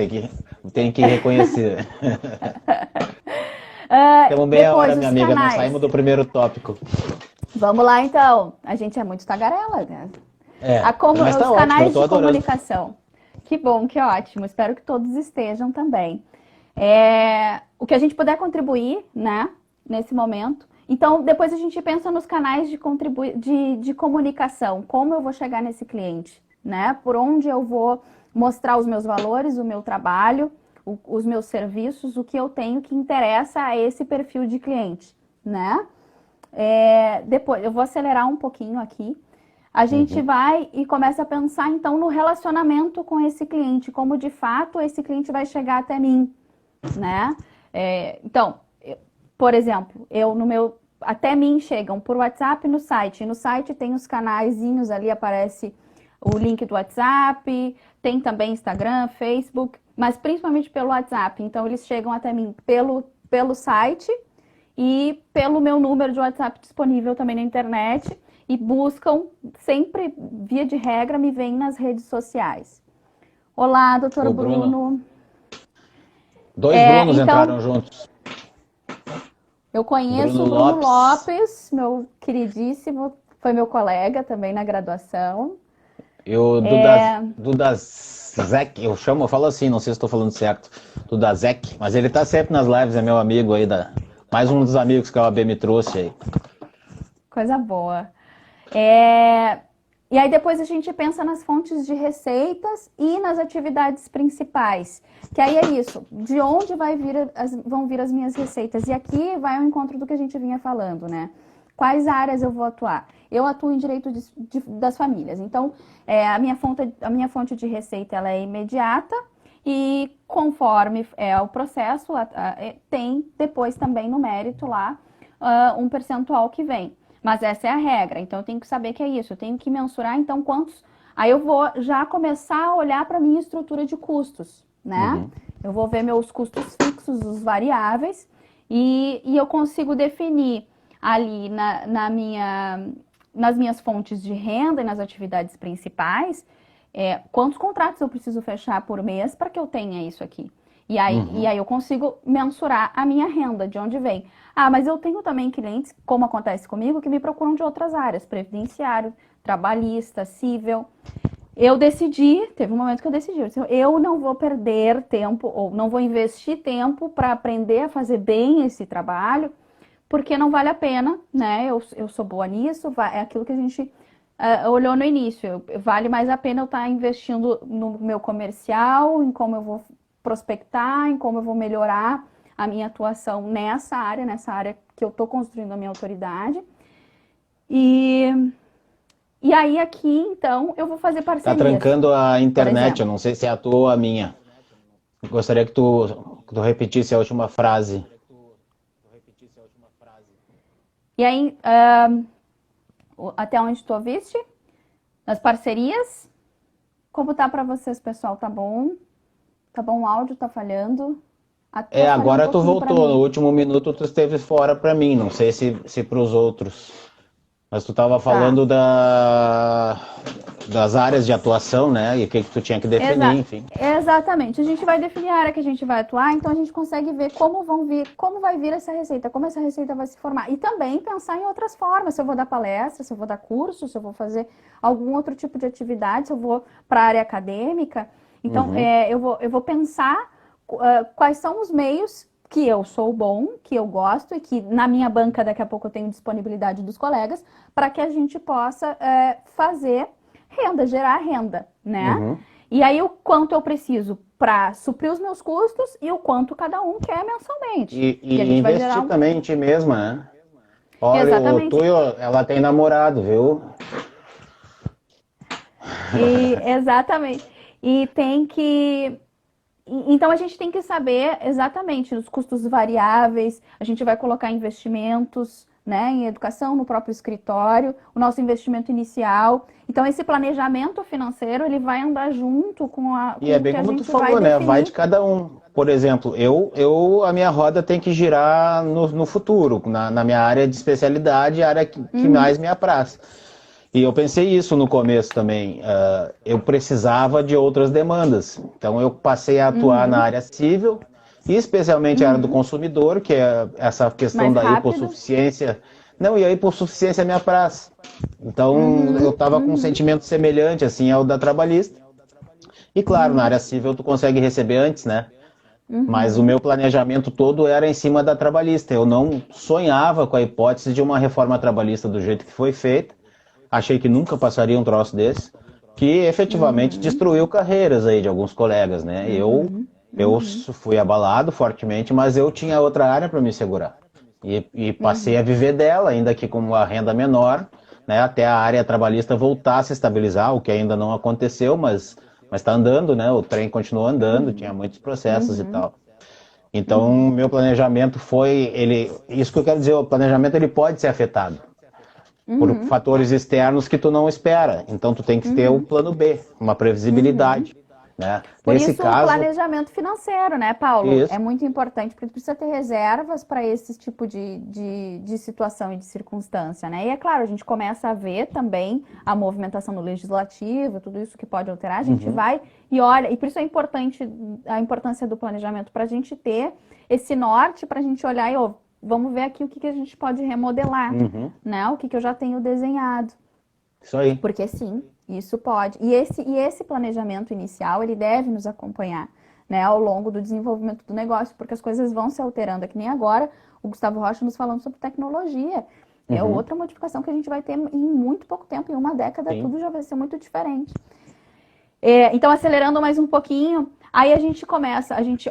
tem que reconhecer. Temos meia hora, Depois, minha os amiga, não canais. saímos do primeiro tópico. Vamos lá, então. A gente é muito tagarela, né? Mas Os tá ótimo, eu canais tô de adorando. comunicação. Que bom, que ótimo. Espero que todos estejam também. O que a gente puder contribuir, né, nesse momento. Então, depois a gente pensa nos canais de comunicação. Como eu vou chegar nesse cliente, né? Por onde eu vou mostrar os meus valores, o meu trabalho, os meus serviços, o que eu tenho que interessa a esse perfil de cliente, né? Depois, eu vou acelerar um pouquinho aqui. A gente Uhum. vai e começa a pensar, então, no relacionamento com esse cliente, como de fato esse cliente vai chegar até mim, né? Então, por exemplo, até mim chegam por WhatsApp no site. No site tem os canaizinhos ali, aparece o link do WhatsApp, tem também Instagram, Facebook, mas principalmente pelo WhatsApp. Então, eles chegam até mim pelo site e pelo meu número de WhatsApp disponível também na internet e buscam, sempre, via de regra, me veem nas redes sociais. Olá, doutor O Bruno. Bruno. Dois Brunos Então, entraram juntos. eu conheço Bruno o Bruno Lopes Lopes, meu queridíssimo, foi meu colega também na graduação. e o Dudazek. Eu falo assim, não sei se estou falando certo. Dudazek, mas ele tá sempre nas lives, é meu amigo aí, mais um dos amigos que a OAB me trouxe aí. Coisa boa. E aí depois a gente pensa nas fontes de receitas e nas atividades principais. Que aí é isso, de onde vão vir as minhas receitas? E aqui vai ao encontro do que a gente vinha falando, né? Quais áreas eu vou atuar? Eu atuo em direito das famílias. Então, a minha fonte de receita ela é imediata e conforme é o processo, tem depois também no mérito lá um percentual que vem. Mas essa é a regra, então eu tenho que saber que é isso, eu tenho que mensurar então quantos. Aí eu vou já começar a olhar para a minha estrutura de custos, né? Uhum. Eu vou ver meus custos fixos, os variáveis, e eu consigo definir ali nas minhas fontes de renda e nas atividades principais, quantos contratos eu preciso fechar por mês para que eu tenha isso aqui. E aí eu consigo mensurar a minha renda, de onde vem. Mas eu tenho também clientes, como acontece comigo, que me procuram de outras áreas, previdenciário, trabalhista, cível. Teve um momento que eu decidi, eu não vou perder tempo, ou não vou investir tempo para aprender a fazer bem esse trabalho, porque não vale a pena, né? Eu sou boa nisso, é aquilo que a gente olhou no início. Vale mais a pena eu estar investindo no meu comercial, em como eu vou prospectar, em como eu vou melhorar a minha atuação nessa área que eu estou construindo a minha autoridade. E aí aqui, então, eu vou fazer Tá parcerias. trancando a Por internet, exemplo. eu não sei se é a tua ou a minha. Gostaria que tu repetisse a última frase. E aí, até onde tu ouviste? Nas parcerias? Como tá para vocês, pessoal? Tá bom? Tá bom o áudio? Tá falhando? Agora tu pouquinho pra voltou. No mim. último minuto tu esteve fora para mim. Não sei se para os outros. Mas tu estava Tá. falando das áreas de atuação, né? E o que tu tinha que definir, enfim. Exatamente. A gente vai definir a área que a gente vai atuar, então a gente consegue ver como vai vir essa receita, como essa receita vai se formar. E também pensar em outras formas, se eu vou dar palestra, se eu vou dar curso, se eu vou fazer algum outro tipo de atividade, se eu vou para a área acadêmica. Então, eu vou pensar quais são os meios que eu sou bom, que eu gosto e que na minha banca daqui a pouco eu tenho disponibilidade dos colegas para que a gente possa fazer renda, gerar renda, né? E aí o quanto eu preciso para suprir os meus custos e o quanto cada um quer mensalmente. E a gente vai investir também em ti mesma, né? Olha, exatamente. Ela tem namorado, viu? Exatamente. E tem que... Então a gente tem que saber exatamente os custos variáveis, a gente vai colocar investimentos, né, em educação, no próprio escritório, o nosso investimento inicial. Então esse planejamento financeiro, ele vai andar junto com a E é bem como tu falou, né? Vai de cada um. Por exemplo, a minha roda tem que girar no futuro, na minha área de especialidade, a área que mais me apraz. E eu pensei isso no começo também. Eu precisava de outras demandas. Então eu passei a atuar na área civil, e especialmente a área do consumidor, que é essa questão mais da rápido. hipossuficiência. Não, e a hipossuficiência me apraz. Então eu estava com um sentimento semelhante assim ao da trabalhista. E claro, na área civil tu consegue receber antes, né? Mas o meu planejamento todo era em cima da trabalhista. Eu não sonhava com a hipótese de uma reforma trabalhista do jeito que foi feita. Achei que nunca passaria um troço desse, que efetivamente destruiu carreiras aí de alguns colegas, né? Eu fui abalado fortemente, mas eu tinha outra área para me segurar. E passei a viver dela, ainda que com uma renda menor, né? Até a área trabalhista voltar a se estabilizar, o que ainda não aconteceu, mas está andando, né? O trem continuou andando, tinha muitos processos e tal. Então, meu planejamento isso que eu quero dizer, o planejamento ele pode ser afetado por fatores externos que tu não espera. Então tu tem que ter o plano B, uma previsibilidade. Né? Por isso o planejamento financeiro, né, Paulo? Isso. É muito importante, porque tu precisa ter reservas para esse tipo de situação e de circunstância, né? E é claro, a gente começa a ver também a movimentação no legislativo, tudo isso que pode alterar, a gente vai e olha, e por isso é importante a importância do planejamento, para a gente ter esse norte, para a gente olhar e vamos ver aqui o que a gente pode remodelar, né? O que eu já tenho desenhado. Isso aí. Porque sim, isso pode. E esse planejamento inicial, ele deve nos acompanhar, né, ao longo do desenvolvimento do negócio, porque as coisas vão se alterando. É que nem agora o Gustavo Rocha nos falando sobre tecnologia. É outra modificação que a gente vai ter em muito pouco tempo, em uma década, tudo já vai ser muito diferente. Então, acelerando mais um pouquinho, aí a gente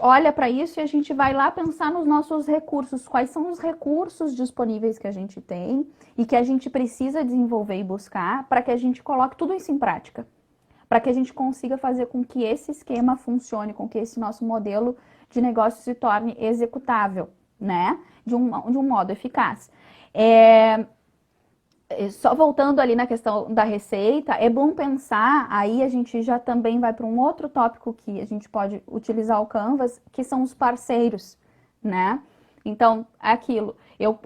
olha para isso e a gente vai lá pensar nos nossos recursos. Quais são os recursos disponíveis que a gente tem e que a gente precisa desenvolver e buscar para que a gente coloque tudo isso em prática. Para que a gente consiga fazer com que esse esquema funcione, com que esse nosso modelo de negócio se torne executável, né? De um modo eficaz. Só voltando ali na questão da receita, é bom pensar, aí a gente já também vai para um outro tópico que a gente pode utilizar o Canvas, que são os parceiros, né? Então, é aquilo, eu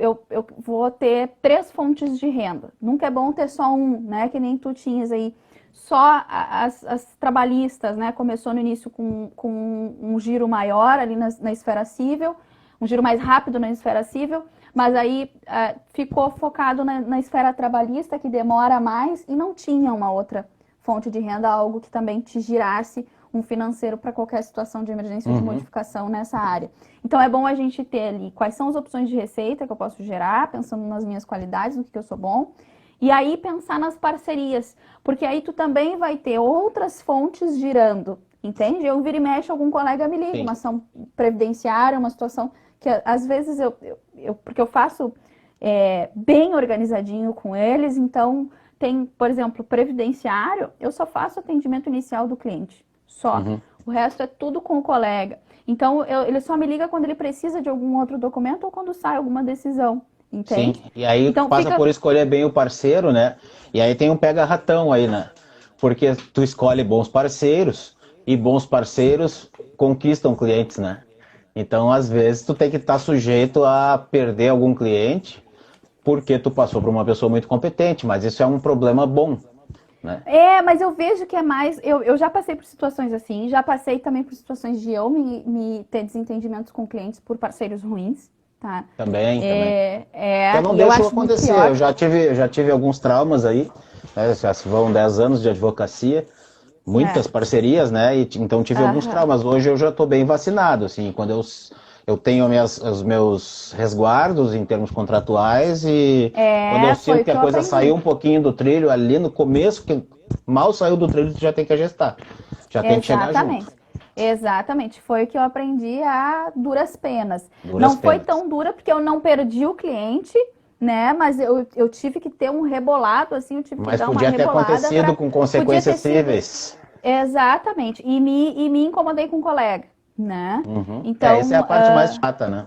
vou ter 3 fontes de renda, nunca é bom ter só um, né? Que nem tu tinhas aí, só as trabalhistas, né? Começou no início com um giro maior ali na esfera civil, um giro mais rápido na esfera civil, mas aí ficou focado na esfera trabalhista, que demora mais, e não tinha uma outra fonte de renda, algo que também te girasse um financeiro para qualquer situação de emergência ou de modificação nessa área. Então é bom a gente ter ali quais são as opções de receita que eu posso gerar, pensando nas minhas qualidades, no que eu sou bom, e aí pensar nas parcerias, porque aí tu também vai ter outras fontes girando, entende? Eu vira e mexe, algum colega me liga, uma ação previdenciária, uma situação que às vezes porque eu faço bem organizadinho com eles, então tem, por exemplo, previdenciário, eu só faço atendimento inicial do cliente, só. O resto é tudo com o colega. Então, ele só me liga quando ele precisa de algum outro documento ou quando sai alguma decisão, entende? Sim, e aí então, passa por escolher bem o parceiro, né? E aí tem um pega-ratão aí, né? Porque tu escolhe bons parceiros e bons parceiros conquistam clientes, né? Então, às vezes, tu tem que estar sujeito a perder algum cliente porque tu passou por uma pessoa muito competente, mas isso é um problema bom, né? Mas eu vejo que é mais. Eu já passei por situações assim, já passei também por situações de eu me ter desentendimentos com clientes por parceiros ruins, tá? Também. Eu não E eu deixo acho muito acontecer, pior. eu já tive alguns traumas aí, né? Já se vão 10 anos de advocacia, É. muitas parcerias, né? Então tive alguns Aham. traumas. Hoje eu já estou bem vacinado, assim, quando eu tenho os meus resguardos em termos contratuais e quando eu Foi sinto o que que a eu coisa aprendi. saiu um pouquinho do trilho ali no começo, que mal saiu do trilho, tu já tem que ajustar, já tem que chegar junto. Exatamente. Exatamente. Foi o que eu aprendi a duras penas. Duras Não foi penas. tão dura porque eu não perdi o cliente, né? Mas eu tive que ter um rebolado, assim, eu tive que Mas dar uma podia ter rebolada acontecido para. com Podia consequências ter sido. cíveis. Exatamente. E me incomodei com um colega, né? Uhum. Essa é a Então, parte mais chata, né?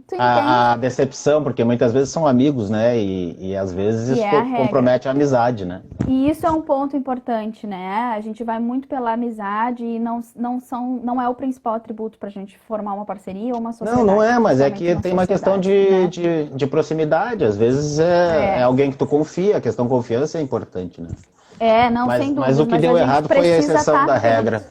tu entende A decepção, porque muitas vezes são amigos, né? E às vezes que isso é a regra. compromete a amizade, né? E isso é um ponto importante, né? A gente vai muito pela amizade e não é o principal atributo para a gente formar uma parceria ou uma Não sociedade, é, mas é principalmente que uma tem uma questão sociedade, de, né? de, de proximidade. Às vezes é É, alguém que tu confia, a questão confiança é importante, né? não, Mas, sem mas o dúvidas, que mas a deu gente errado foi a precisa exceção estar da atento. regra.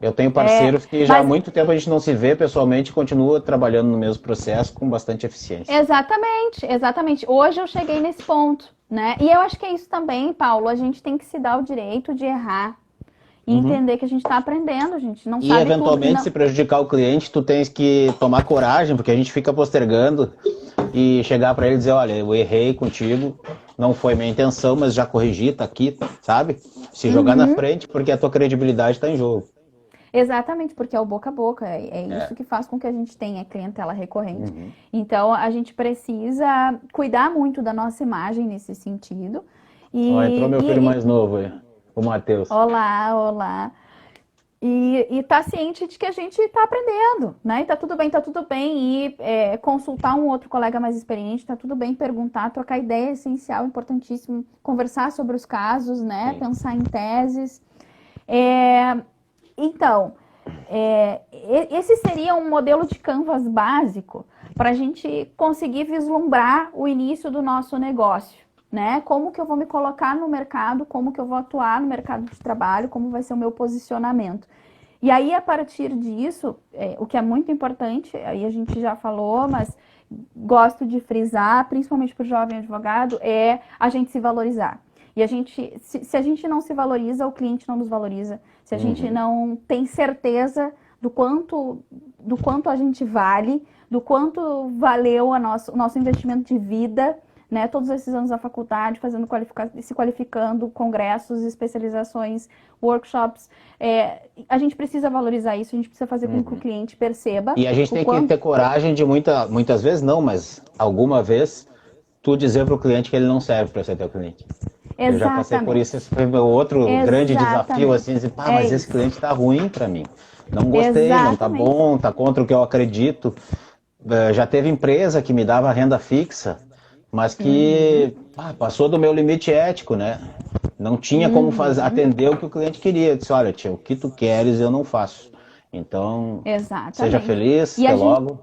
Eu tenho É, parceiros que já há mas muito tempo a gente não se vê pessoalmente e continua trabalhando no mesmo processo com bastante eficiência. exatamente, exatamente. Hoje eu cheguei nesse ponto, né? E eu acho que é isso também, Paulo. A gente tem que se dar o direito de errar e Uhum. entender que a gente está aprendendo, a gente não E sabe tudo. E eventualmente, não... se prejudicar o cliente, tu tens que tomar coragem, porque a gente fica postergando e chegar para ele e dizer, olha, eu errei contigo, não foi minha intenção, mas já corrigi, tá aqui, sabe? Se jogar na Uhum. frente, porque a tua credibilidade está em jogo. Exatamente, porque é o boca a boca, é isso É. que faz com que a gente tenha clientela recorrente. Uhum. Então, a gente precisa cuidar muito da nossa imagem nesse sentido. Ó, entrou E, meu filho e, mais novo aí, o Matheus. olá, olá. E tá ciente de que a gente está aprendendo, né? E tá tudo bem ir consultar um outro colega mais experiente, tá tudo bem perguntar, trocar ideia é essencial, importantíssimo, conversar sobre os casos, né? Sim. Pensar em teses. É, então, esse seria um modelo de Canvas básico para a gente conseguir vislumbrar o início do nosso negócio, né? Como que eu vou me colocar no mercado, como que eu vou atuar no mercado de trabalho, como vai ser o meu posicionamento. E aí, a partir disso, o que é muito importante, aí a gente já falou, mas gosto de frisar, principalmente para o jovem advogado, é a gente se valorizar. E se a gente não se valoriza, o cliente não nos valoriza. Se a gente Uhum. não tem certeza do quanto a gente vale, do quanto valeu o nosso investimento de vida, né? Todos esses anos da faculdade, se qualificando, congressos, especializações, workshops. A gente precisa valorizar isso, a gente precisa fazer com que o Uhum. cliente perceba E a gente o tem que quanto. ter coragem de muitas vezes não, mas alguma vez tu dizer para o cliente que ele não serve para ser teu cliente. Eu já passei por isso, Exatamente. esse foi meu outro grande desafio, assim, Exatamente. dizer, pá, É mas esse isso. cliente tá ruim para mim. Não gostei, não tá Exatamente. bom, tá contra o que eu acredito. Já teve empresa que me dava renda fixa, mas Uhum, que passou do meu limite ético, né? Não tinha como uhum, atender o que o cliente queria. Eu disse, olha, tia, o que tu queres eu não faço. Então, seja exatamente. feliz, E até a gente logo.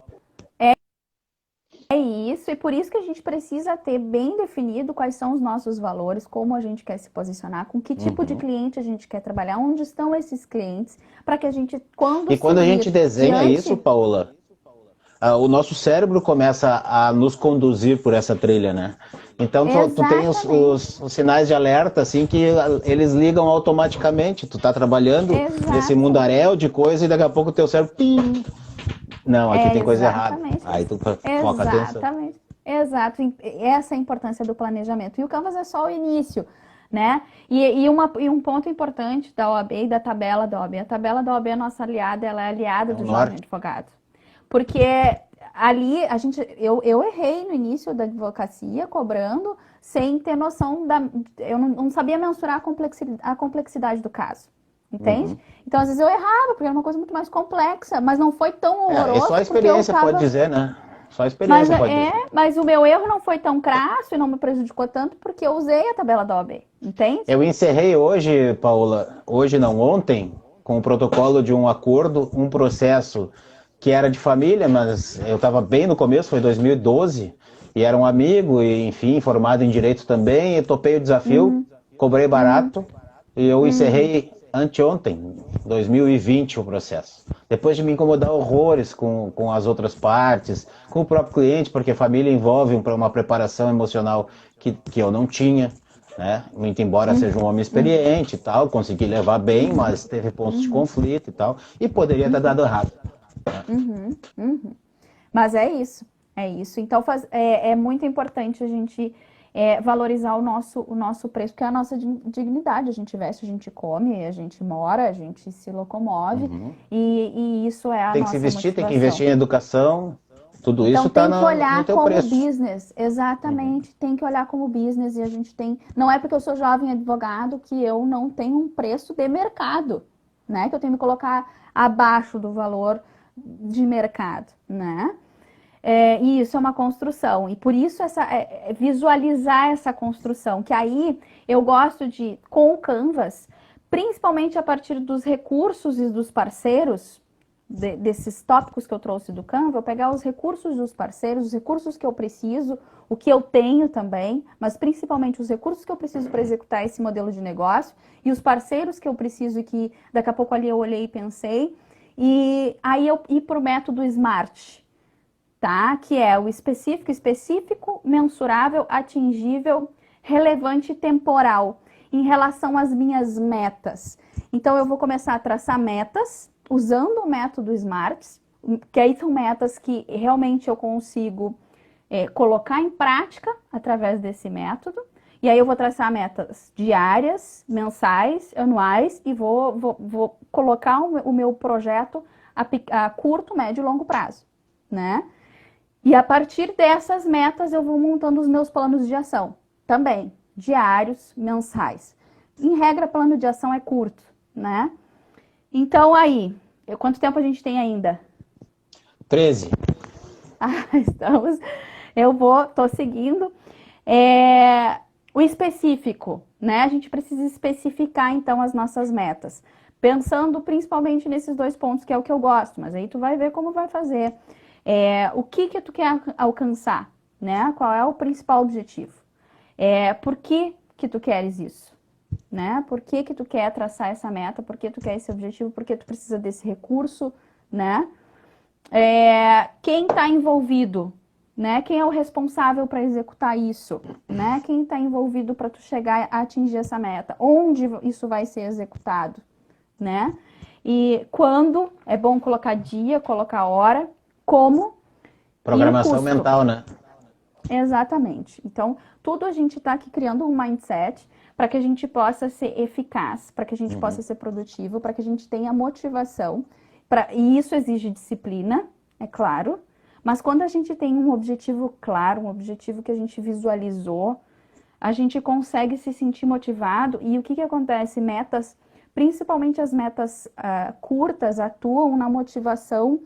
é isso, e por isso que a gente precisa ter bem definido quais são os nossos valores, como a gente quer se posicionar, com que tipo de Uhum. cliente a gente quer trabalhar, onde estão esses clientes, para que a gente, quando E se quando a gente vir desenha isso, diante. Paola, o nosso cérebro começa a nos conduzir por essa trilha, né? Então tu tem os, Exatamente, os, os sinais de alerta, assim, que eles ligam automaticamente. Tu tá trabalhando nesse exato, mundaréu de coisa e daqui a pouco o teu cérebro, pim, não, aqui tem coisa errada. exatamente Aí isso. tu foca a atenção. Exatamente, exato. Essa é a importância do planejamento. E o Canvas é só o início, né? E um ponto importante da OAB e da tabela da OAB. A tabela da OAB é nossa aliada, ela é aliada É o do jovem norte. advogado. Porque ali eu errei no início da advocacia, cobrando, sem ter noção eu não sabia mensurar a complexidade do caso. Entende? Uhum. Então, às vezes eu errava, porque era uma coisa muito mais complexa, mas não foi tão É só a horroroso porque eu experiência pode estava. dizer, né? Só a experiência pode dizer. Mas o meu erro não foi tão crasso e não me prejudicou tanto porque eu usei a tabela da OAB, entende? Eu encerrei hoje, Paula, hoje não, ontem, com o protocolo de um acordo, um processo que era de família, mas eu estava bem no começo, foi 2012, e era um amigo, e enfim, formado em direito também, e topei o desafio. cobrei barato e eu encerrei anteontem, 2020, o processo. Depois de me incomodar horrores com as outras partes, com o próprio cliente, porque a família envolve uma preparação emocional que eu não tinha, né? Muito embora seja um homem experiente e tal, consegui levar bem, mas teve pontos de conflito e tal, e poderia ter dado errado. Mas é isso, é isso. Então é muito importante a gente valorizar o nosso preço, porque é a nossa dignidade. A gente veste, a gente come, a gente mora, a gente se locomove, e isso é a Tem que se nossa investir, tem que motivação. investir em educação, tudo Então isso está tem que no olhar teu como preço. business, exatamente, tem que olhar como business e a gente tem, não é porque eu sou jovem advogado que eu não tenho um preço de mercado, né? Que eu tenho que me colocar abaixo do valor de mercado, né? E isso é uma construção, e por isso visualizar essa construção, que aí eu gosto de, com o Canvas, principalmente a partir dos recursos e dos parceiros, desses tópicos que eu trouxe do Canva, eu pegar os recursos dos parceiros, os recursos que eu preciso, o que eu tenho também, mas principalmente os recursos que eu preciso para executar esse modelo de negócio e os parceiros que eu preciso e que daqui a pouco ali eu olhei e pensei, e aí eu ir para o método SMART, tá? Que é o específico, mensurável, atingível, relevante e temporal em relação às minhas metas. Então eu vou começar a traçar metas usando o método SMART, que aí são metas que realmente eu consigo colocar em prática através desse método. E aí eu vou traçar metas diárias, mensais, anuais e vou colocar o meu projeto a curto, médio e longo prazo, né? E a partir dessas metas eu vou montando os meus planos de ação, também, diários, mensais. Em regra, plano de ação é curto, né? Então aí, quanto tempo a gente tem ainda? 13. Tô seguindo. O específico, né? A gente precisa especificar então as nossas metas. Pensando principalmente nesses dois pontos, que é o que eu gosto, mas aí tu vai ver como vai fazer. O que tu quer alcançar, né? Qual é o principal objetivo? Por que tu queres isso? Né? Por que tu quer traçar essa meta? Por que tu quer esse objetivo? Por que tu precisa desse recurso? Né? Quem está envolvido? Né? Quem é o responsável para executar isso? Né? Quem está envolvido para tu chegar a atingir essa meta? Onde isso vai ser executado? Né? E quando? É bom colocar dia, colocar hora, como Programação e o custo. mental, né? Exatamente. Então, tudo a gente está aqui criando um mindset para que a gente possa ser eficaz, para que a gente possa ser produtivo, para que a gente tenha motivação. E isso exige disciplina, é claro. Mas quando a gente tem um objetivo claro, um objetivo que a gente visualizou, a gente consegue se sentir motivado. E o que acontece? Principalmente as metas curtas, atuam na motivação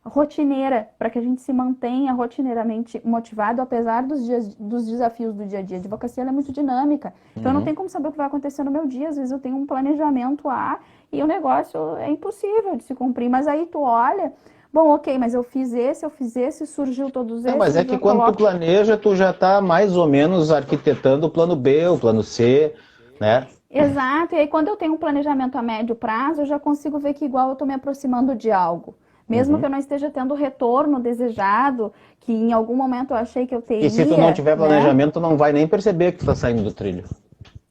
rotineira, para que a gente se mantenha rotineiramente motivado, apesar dos desafios do dia a dia. A advocacia é muito dinâmica, então eu não tenho como saber o que vai acontecer no meu dia. Às vezes eu tenho um planejamento e o negócio é impossível de se cumprir, mas aí tu olha, bom, ok, mas eu fiz esse, surgiu todos esses. Mas é que quando tu planeja, tu já está mais ou menos arquitetando o plano B, o plano C, né? Exato, e aí quando eu tenho um planejamento a médio prazo, eu já consigo ver que igual eu estou me aproximando de algo. Mesmo que eu não esteja tendo o retorno desejado, que em algum momento eu achei que eu teria. E se tu não tiver planejamento, tu não vai nem perceber que tu está saindo do trilho.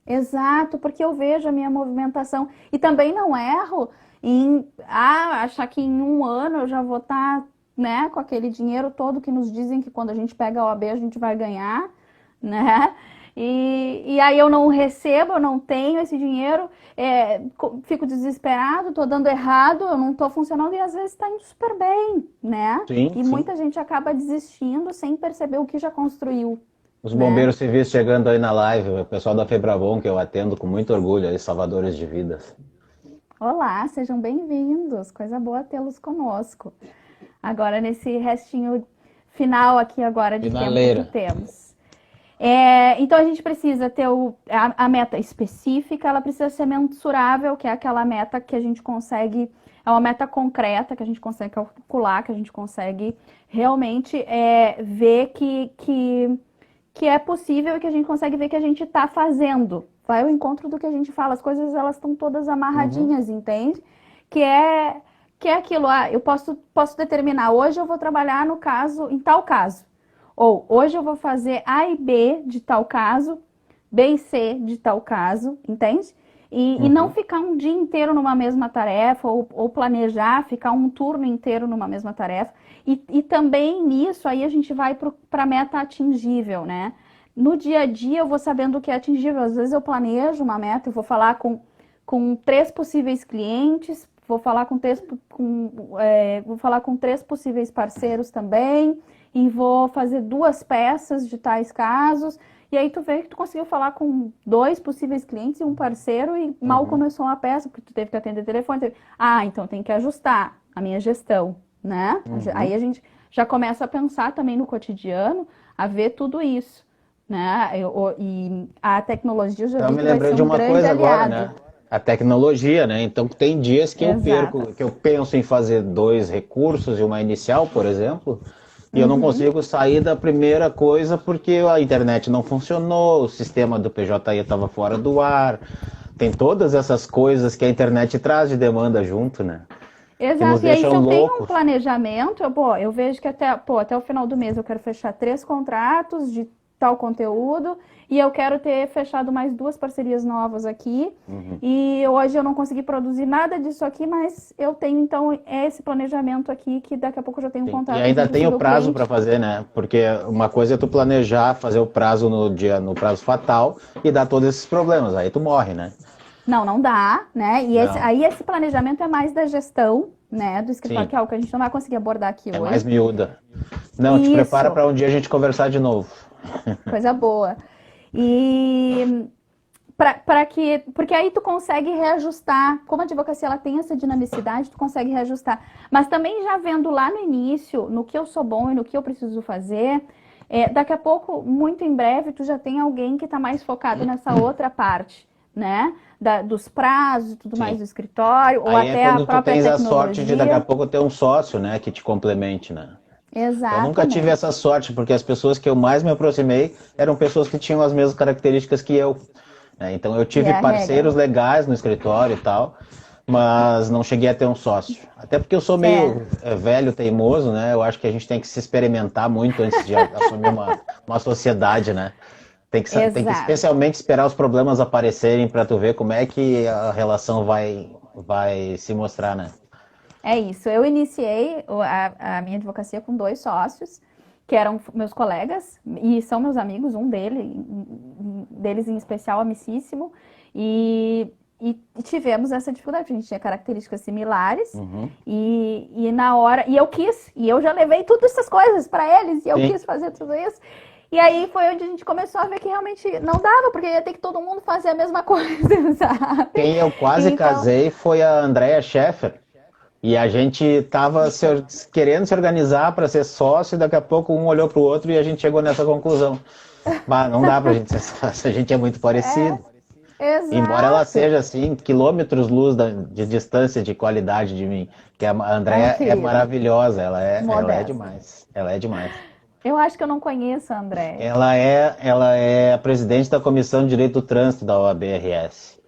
Exato, porque eu vejo a minha movimentação. E também não erro em achar que em um ano eu já vou estar, né, com aquele dinheiro todo que nos dizem que quando a gente pega a OAB a gente vai ganhar, né? E aí eu não recebo, eu não tenho esse dinheiro, fico desesperado, tô dando errado, eu não tô funcionando e às vezes tá indo super bem, né? Sim. Muita gente acaba desistindo sem perceber o que já construiu. Os bombeiros civis chegando aí na live, o pessoal da Febrabom, que eu atendo com muito orgulho, aí, salvadores de vidas. Olá, sejam bem-vindos, coisa boa tê-los conosco. Agora nesse restinho final aqui agora de tempo que temos. Então a gente precisa ter a meta específica, ela precisa ser mensurável, que é aquela meta que a gente consegue, é uma meta concreta, que a gente consegue calcular, que a gente consegue realmente ver que é possível e que a gente consegue ver que a gente está fazendo vai ao encontro do que a gente fala, as coisas elas estão todas amarradinhas, entende? Que é aquilo, eu posso determinar, hoje eu vou trabalhar no caso, em tal caso, ou hoje eu vou fazer A e B de tal caso, B e C de tal caso, entende? E não ficar um dia inteiro numa mesma tarefa, ou planejar, ficar um turno inteiro numa mesma tarefa. E também nisso, aí a gente vai para a meta atingível, né? No dia a dia eu vou sabendo o que é atingível. Às vezes eu planejo uma meta e vou falar com 3 possíveis clientes, vou falar vou falar com 3 possíveis parceiros também, e vou fazer 2 peças de tais casos. E aí tu vê que tu conseguiu falar com 2 possíveis clientes e um parceiro e mal começou a peça, porque tu teve que atender telefone. Então tem que ajustar a minha gestão, né? Aí a gente já começa a pensar também no cotidiano, a ver tudo isso, né? E a tecnologia já Então, eu vi me que vai lembrei ser de um uma grande coisa agora, aliado. né? A tecnologia, né? Então, tem dias que eu Exato. perco, que eu penso em fazer 2 recursos e uma inicial, por exemplo, e eu não consigo sair da primeira coisa porque a internet não funcionou, o sistema do PJI estava fora do ar. Tem todas essas coisas que a internet traz de demanda junto, né? Que nos Exato, e aí se deixam eu tenho um loucos. planejamento, eu vejo que até o final do mês eu quero fechar 3 contratos de tal conteúdo e eu quero ter fechado mais 2 parcerias novas aqui. E hoje eu não consegui produzir nada disso aqui, mas eu tenho então esse planejamento aqui que daqui a pouco eu já tenho um Sim. E contato com um ainda tem o possível prazo cliente. para fazer, né? Porque uma coisa é tu planejar, fazer o prazo no prazo fatal e dar todos esses problemas. Aí tu morre, né? Não dá, né? E Não. esse planejamento é mais da gestão, né, do escritório, Sim, que é algo que a gente não vai conseguir abordar aqui é mais hoje. miúda. Não, te prepara Isso, para um dia a gente conversar de novo. coisa boa. E porque aí tu consegue reajustar, como a advocacia ela tem essa dinamicidade, tu consegue reajustar. Mas também já vendo lá no início, no que eu sou bom e no que eu preciso fazer, daqui a pouco, muito em breve, tu já tem alguém que está mais focado nessa outra parte, né? Dos prazos e tudo mais Sim. do escritório, ou Aí é até a quando tu própria tens a sorte de daqui a tecnologia. pouco ter um sócio, né, que te complemente, né? Eu nunca tive essa Exatamente. sorte, porque as pessoas que eu mais me aproximei eram pessoas que tinham as mesmas características que eu, né? Então eu Que tive é a regra. parceiros legais no escritório e tal, mas não cheguei a ter um sócio. Até porque eu sou É, meio velho, teimoso, né? Eu acho que a gente tem que se experimentar muito antes de assumir uma sociedade, né? Tem que exato. especialmente esperar os problemas aparecerem para tu ver como é que a relação vai se mostrar, né? É isso. Eu iniciei a minha advocacia com 2 sócios, que eram meus colegas e são meus amigos, deles em especial, amicíssimo, e tivemos essa dificuldade. A gente tinha características similares Uhum. e na hora, e eu quis, e eu já levei todas essas coisas para eles, e eu Sim. quis fazer tudo isso. E aí foi onde a gente começou a ver que realmente não dava, porque ia ter que todo mundo fazer a mesma coisa, sabe? Quem eu quase Então, casei foi a Andrea Scheffer. E a gente estava querendo se organizar para ser sócio, e daqui a pouco um olhou para o outro e a gente chegou nessa conclusão. Mas não dá para a gente ser sócio, a gente é muito parecido. Embora ela exato. seja assim, quilômetros-luz de distância de qualidade de mim, que a Ah, Andrea é querido, maravilhosa, ela é modesta. demais, ela é demais. Eu acho que eu não conheço a Andréia. Ela é a presidente da Comissão de Direito do Trânsito da OAB-RS.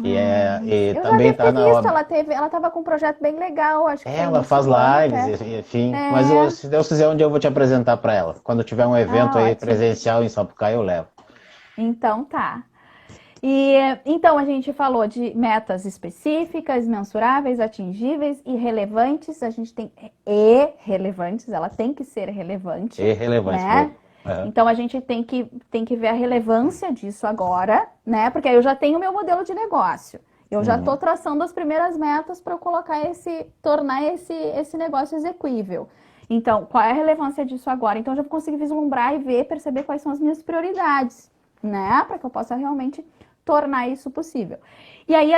E Eu já também devo está ter na visto, OAB. ela estava com um projeto bem legal, acho que foi Ela início faz do ano lives, até. enfim. Mas É, se Deus quiser, um dia eu vou te apresentar para ela. Quando tiver um evento aí ótimo. presencial em Sapucaí, eu levo. Então tá. E então a gente falou de metas específicas, mensuráveis, atingíveis e relevantes. A gente tem relevantes, ela tem que ser relevante, E relevante, né? boa. Aham. Então a gente tem que ver a relevância disso agora, né? Porque aí eu já tenho o meu modelo de negócio. Eu já estou Uhum. traçando as primeiras metas para eu tornar esse negócio execuível. Então, qual é a relevância disso agora? Então, eu já vou conseguir vislumbrar e ver, perceber quais são as minhas prioridades, né? Para que eu possa realmente tornar isso possível. E aí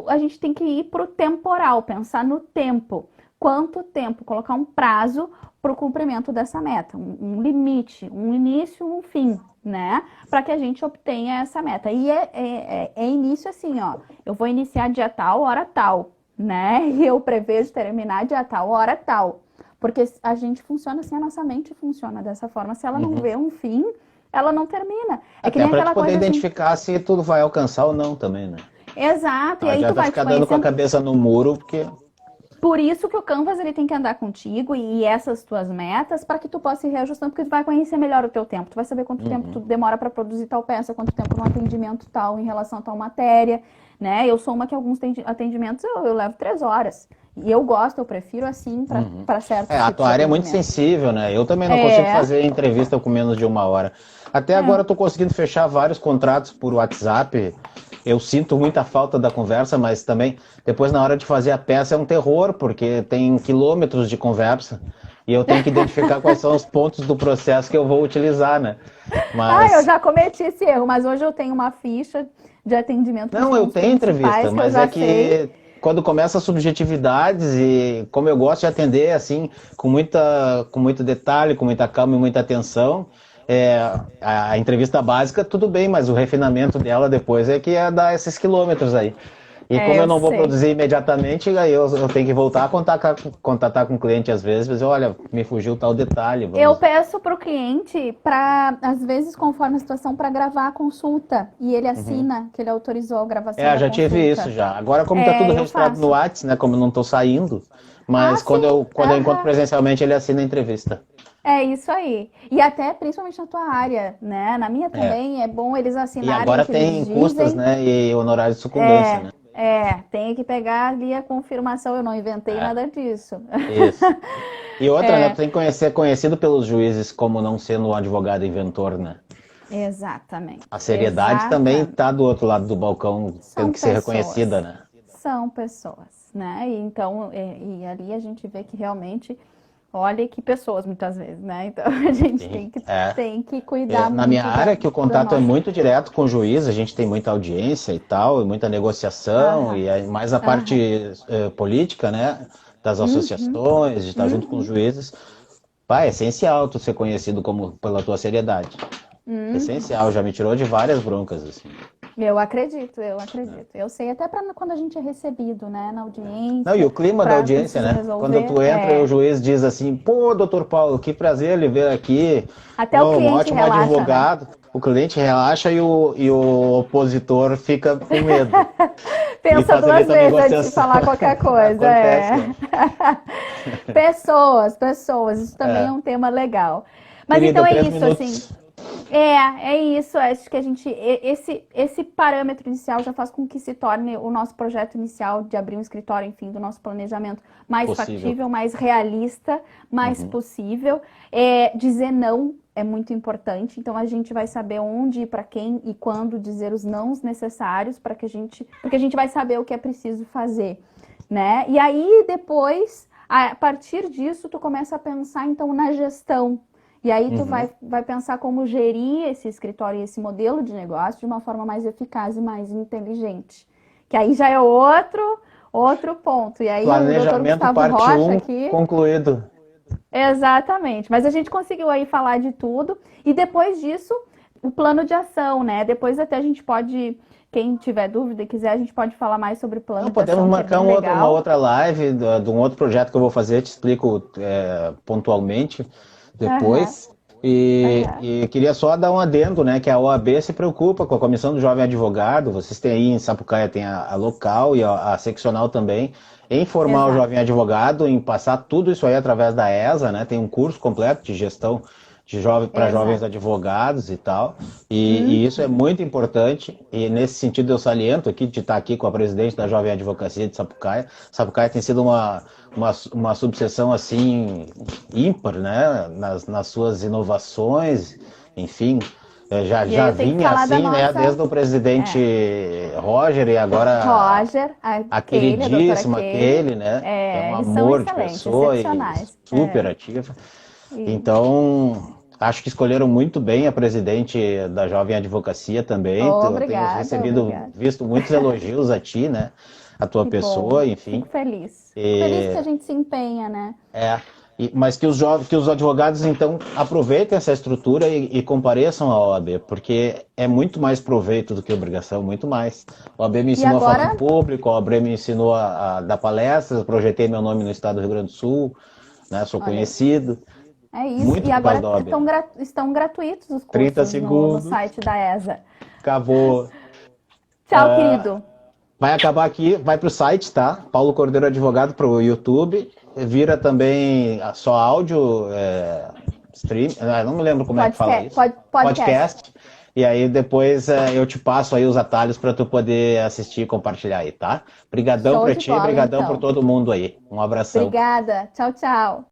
a gente tem que ir para o temporal, pensar no tempo. Quanto tempo? Colocar um prazo para o cumprimento dessa meta, um limite, um início, um fim, né? Para que a gente obtenha essa meta. E é início assim, ó. Eu vou iniciar dia tal, hora tal, né? E eu prevejo terminar dia tal, hora tal. Porque a gente funciona assim, a nossa mente funciona dessa forma. Se ela não Uhum. vê um fim, ela não termina. É que Até nem para aquela poder coisa assim. identificar se tu vai alcançar ou não também, né? Exato, Não e aí tu adianta vai te ficar dando com a conhecendo. cabeça no muro, porque... Por isso que o Canvas ele tem que andar contigo e essas tuas metas para que tu possa ir reajustando, porque tu vai conhecer melhor o teu tempo. Tu vai saber quanto tempo tu demora para produzir tal peça, quanto tempo no atendimento tal em relação a tal matéria, né? Eu sou uma que alguns atendimentos eu levo 3 horas. E eu gosto, eu prefiro assim para certos A tipos tua de área é muito atendimento. sensível, né? Eu também não consigo É, fazer entrevista com menos de 1 hora. Até agora eu tô conseguindo fechar vários contratos por WhatsApp. Eu sinto muita falta da conversa, mas também depois na hora de fazer a peça é um terror, porque tem quilômetros de conversa e eu tenho que identificar quais são os pontos do processo que eu vou utilizar, né? eu Mas já cometi esse erro, mas hoje eu tenho uma ficha de atendimento com os não, eu pontos tenho entrevista, principais que eu mas é já sei. que quando começa as subjetividades e como eu gosto de atender assim com muito detalhe, com muita calma e muita atenção, a entrevista básica tudo bem, mas o refinamento dela depois é que é dar esses quilômetros aí. E como eu Eu não vou sei. produzir imediatamente, aí eu tenho que voltar a contatar com o cliente às vezes, mas olha, me fugiu tal detalhe, Eu vamos. peço para o cliente, para, às vezes, conforme a situação, para gravar a consulta. E ele assina que ele autorizou a gravação da Já tive isso consulta. já. Agora, como tá tudo Eu registrado no faço. Whats, né? Como eu não tô saindo, Ah, mas sim. quando eu encontro Aham. presencialmente, ele assina a entrevista. É isso aí. E até, principalmente na tua área, né? Na minha É. também, é bom eles E assinarem o agora que eles tem custas, dizem. né? E honorários de sucumbência, né? Tem que pegar ali a confirmação. Eu não inventei É, nada disso. isso. E outra, né? Tu tem que ser conhecido pelos juízes como não sendo um advogado inventor, né? A Exatamente. seriedade também Exatamente. tá do outro lado do balcão, tendo São que ser reconhecida, pessoas. né? São pessoas, né? E então, e ali a gente vê que realmente, olha que pessoas muitas vezes, né? Então a gente Sim. É. tem que cuidar Na minha muito área, que o da contato é nossa. muito direto com o juiz, a gente tem muita audiência e tal, e muita negociação, Aham, e aí mais a aham. parte política, né, das Uhum, associações, de estar junto com os uhum, juízes. Pá, é essencial tu ser conhecido como pela tua seriedade. uhum. Essencial, já me tirou de várias broncas, assim. Eu acredito, eu acredito. Eu sei até para quando a gente é recebido, né, na Não, e audiência, o clima da para audiência, precisa né? Quando resolver, tu entra e o juiz diz assim, pô, doutor Paulo, que prazer lhe ver aqui, até o oh, um cliente ótimo relaxa, né? advogado. O cliente relaxa e o opositor fica com medo. E Pensa duas facilita a vezes antes de negociação. falar qualquer coisa, Acontece, né? Pessoas, pessoas, isso também é É. um tema legal. Mas então Querida, é três isso, assim. minutos. É isso. Acho que a gente, esse parâmetro inicial já faz com que se torne o nosso projeto inicial de abrir um escritório, enfim, do nosso planejamento mais Possível. factível, mais realista, mais Uhum. possível. Dizer não é muito importante, então a gente vai saber onde, para quem e quando dizer os nãos necessários para que porque a gente vai saber o que é preciso fazer, né? E aí depois, a partir disso, tu começa a pensar então na gestão. E aí tu Uhum. vai pensar como gerir esse escritório e esse modelo de negócio de uma forma mais eficaz e mais inteligente. Que aí já é outro ponto. E aí o doutor Planejamento Gustavo parte Rocha um aqui, concluído. exatamente. Mas a gente conseguiu aí falar de tudo. E depois disso, o plano de ação, né? Depois até a gente pode, quem tiver dúvida e quiser, a gente pode falar mais sobre o Não, plano de podemos ação, que é marcar bem uma legal. outra live de um outro projeto que eu vou fazer, te explico pontualmente Aham, depois. E, aham, e queria só dar um adendo, né, que a OAB se preocupa com a Comissão do Jovem Advogado, vocês têm aí em Sapucaia, tem a local e a seccional também, em formar o exato. jovem advogado, em passar tudo isso aí através da ESA, né, tem um curso completo de gestão para jovens Exato. advogados e tal, e isso é Uhum. muito importante, e nesse sentido eu saliento aqui de estar aqui com a presidente da Jovem Advocacia de Sapucaia. Sapucaia tem sido uma subseção assim ímpar, né, nas suas inovações, enfim, E aí já eu tenho que vinha falar da assim, né, nossa desde o presidente Roger e agora Roger, a a doutora queridíssima Kelly. Kelly, né, é um Eles são amor de excelentes, pessoa e excepcionais. super ativa. E- Então, acho que escolheram muito bem a presidente da Jovem Advocacia também. Eu tenho Obrigada, recebido, obrigada. visto muitos elogios a ti, né? A tua Que bom. pessoa, enfim. Fico feliz. Fico feliz que E, a gente se empenha, né? é, mas que que os advogados, então, aproveitem essa estrutura e compareçam à OAB, porque é muito mais proveito do que obrigação, muito mais. A OAB me E ensinou a falar agora, em público, a OAB me ensinou a dar palestras, projetei meu nome no estado do Rio Grande do Sul, né? Sou olha aí. conhecido. É isso. Muito E por agora causa da OAB. estão gratuitos os 30 cursos no segundos. site da ESA. Acabou. Tchau, querido. Vai acabar aqui, vai pro site, tá? Paulo Cordeiro Advogado pro YouTube. Vira também só áudio, stream. Não me lembro como é que fala isso. Podcast. E aí depois eu te passo aí os atalhos para tu poder assistir e compartilhar aí, tá? Obrigadão Show pra de ti, bola, obrigadão então. por todo mundo aí. Um abração. Obrigada. Tchau, tchau.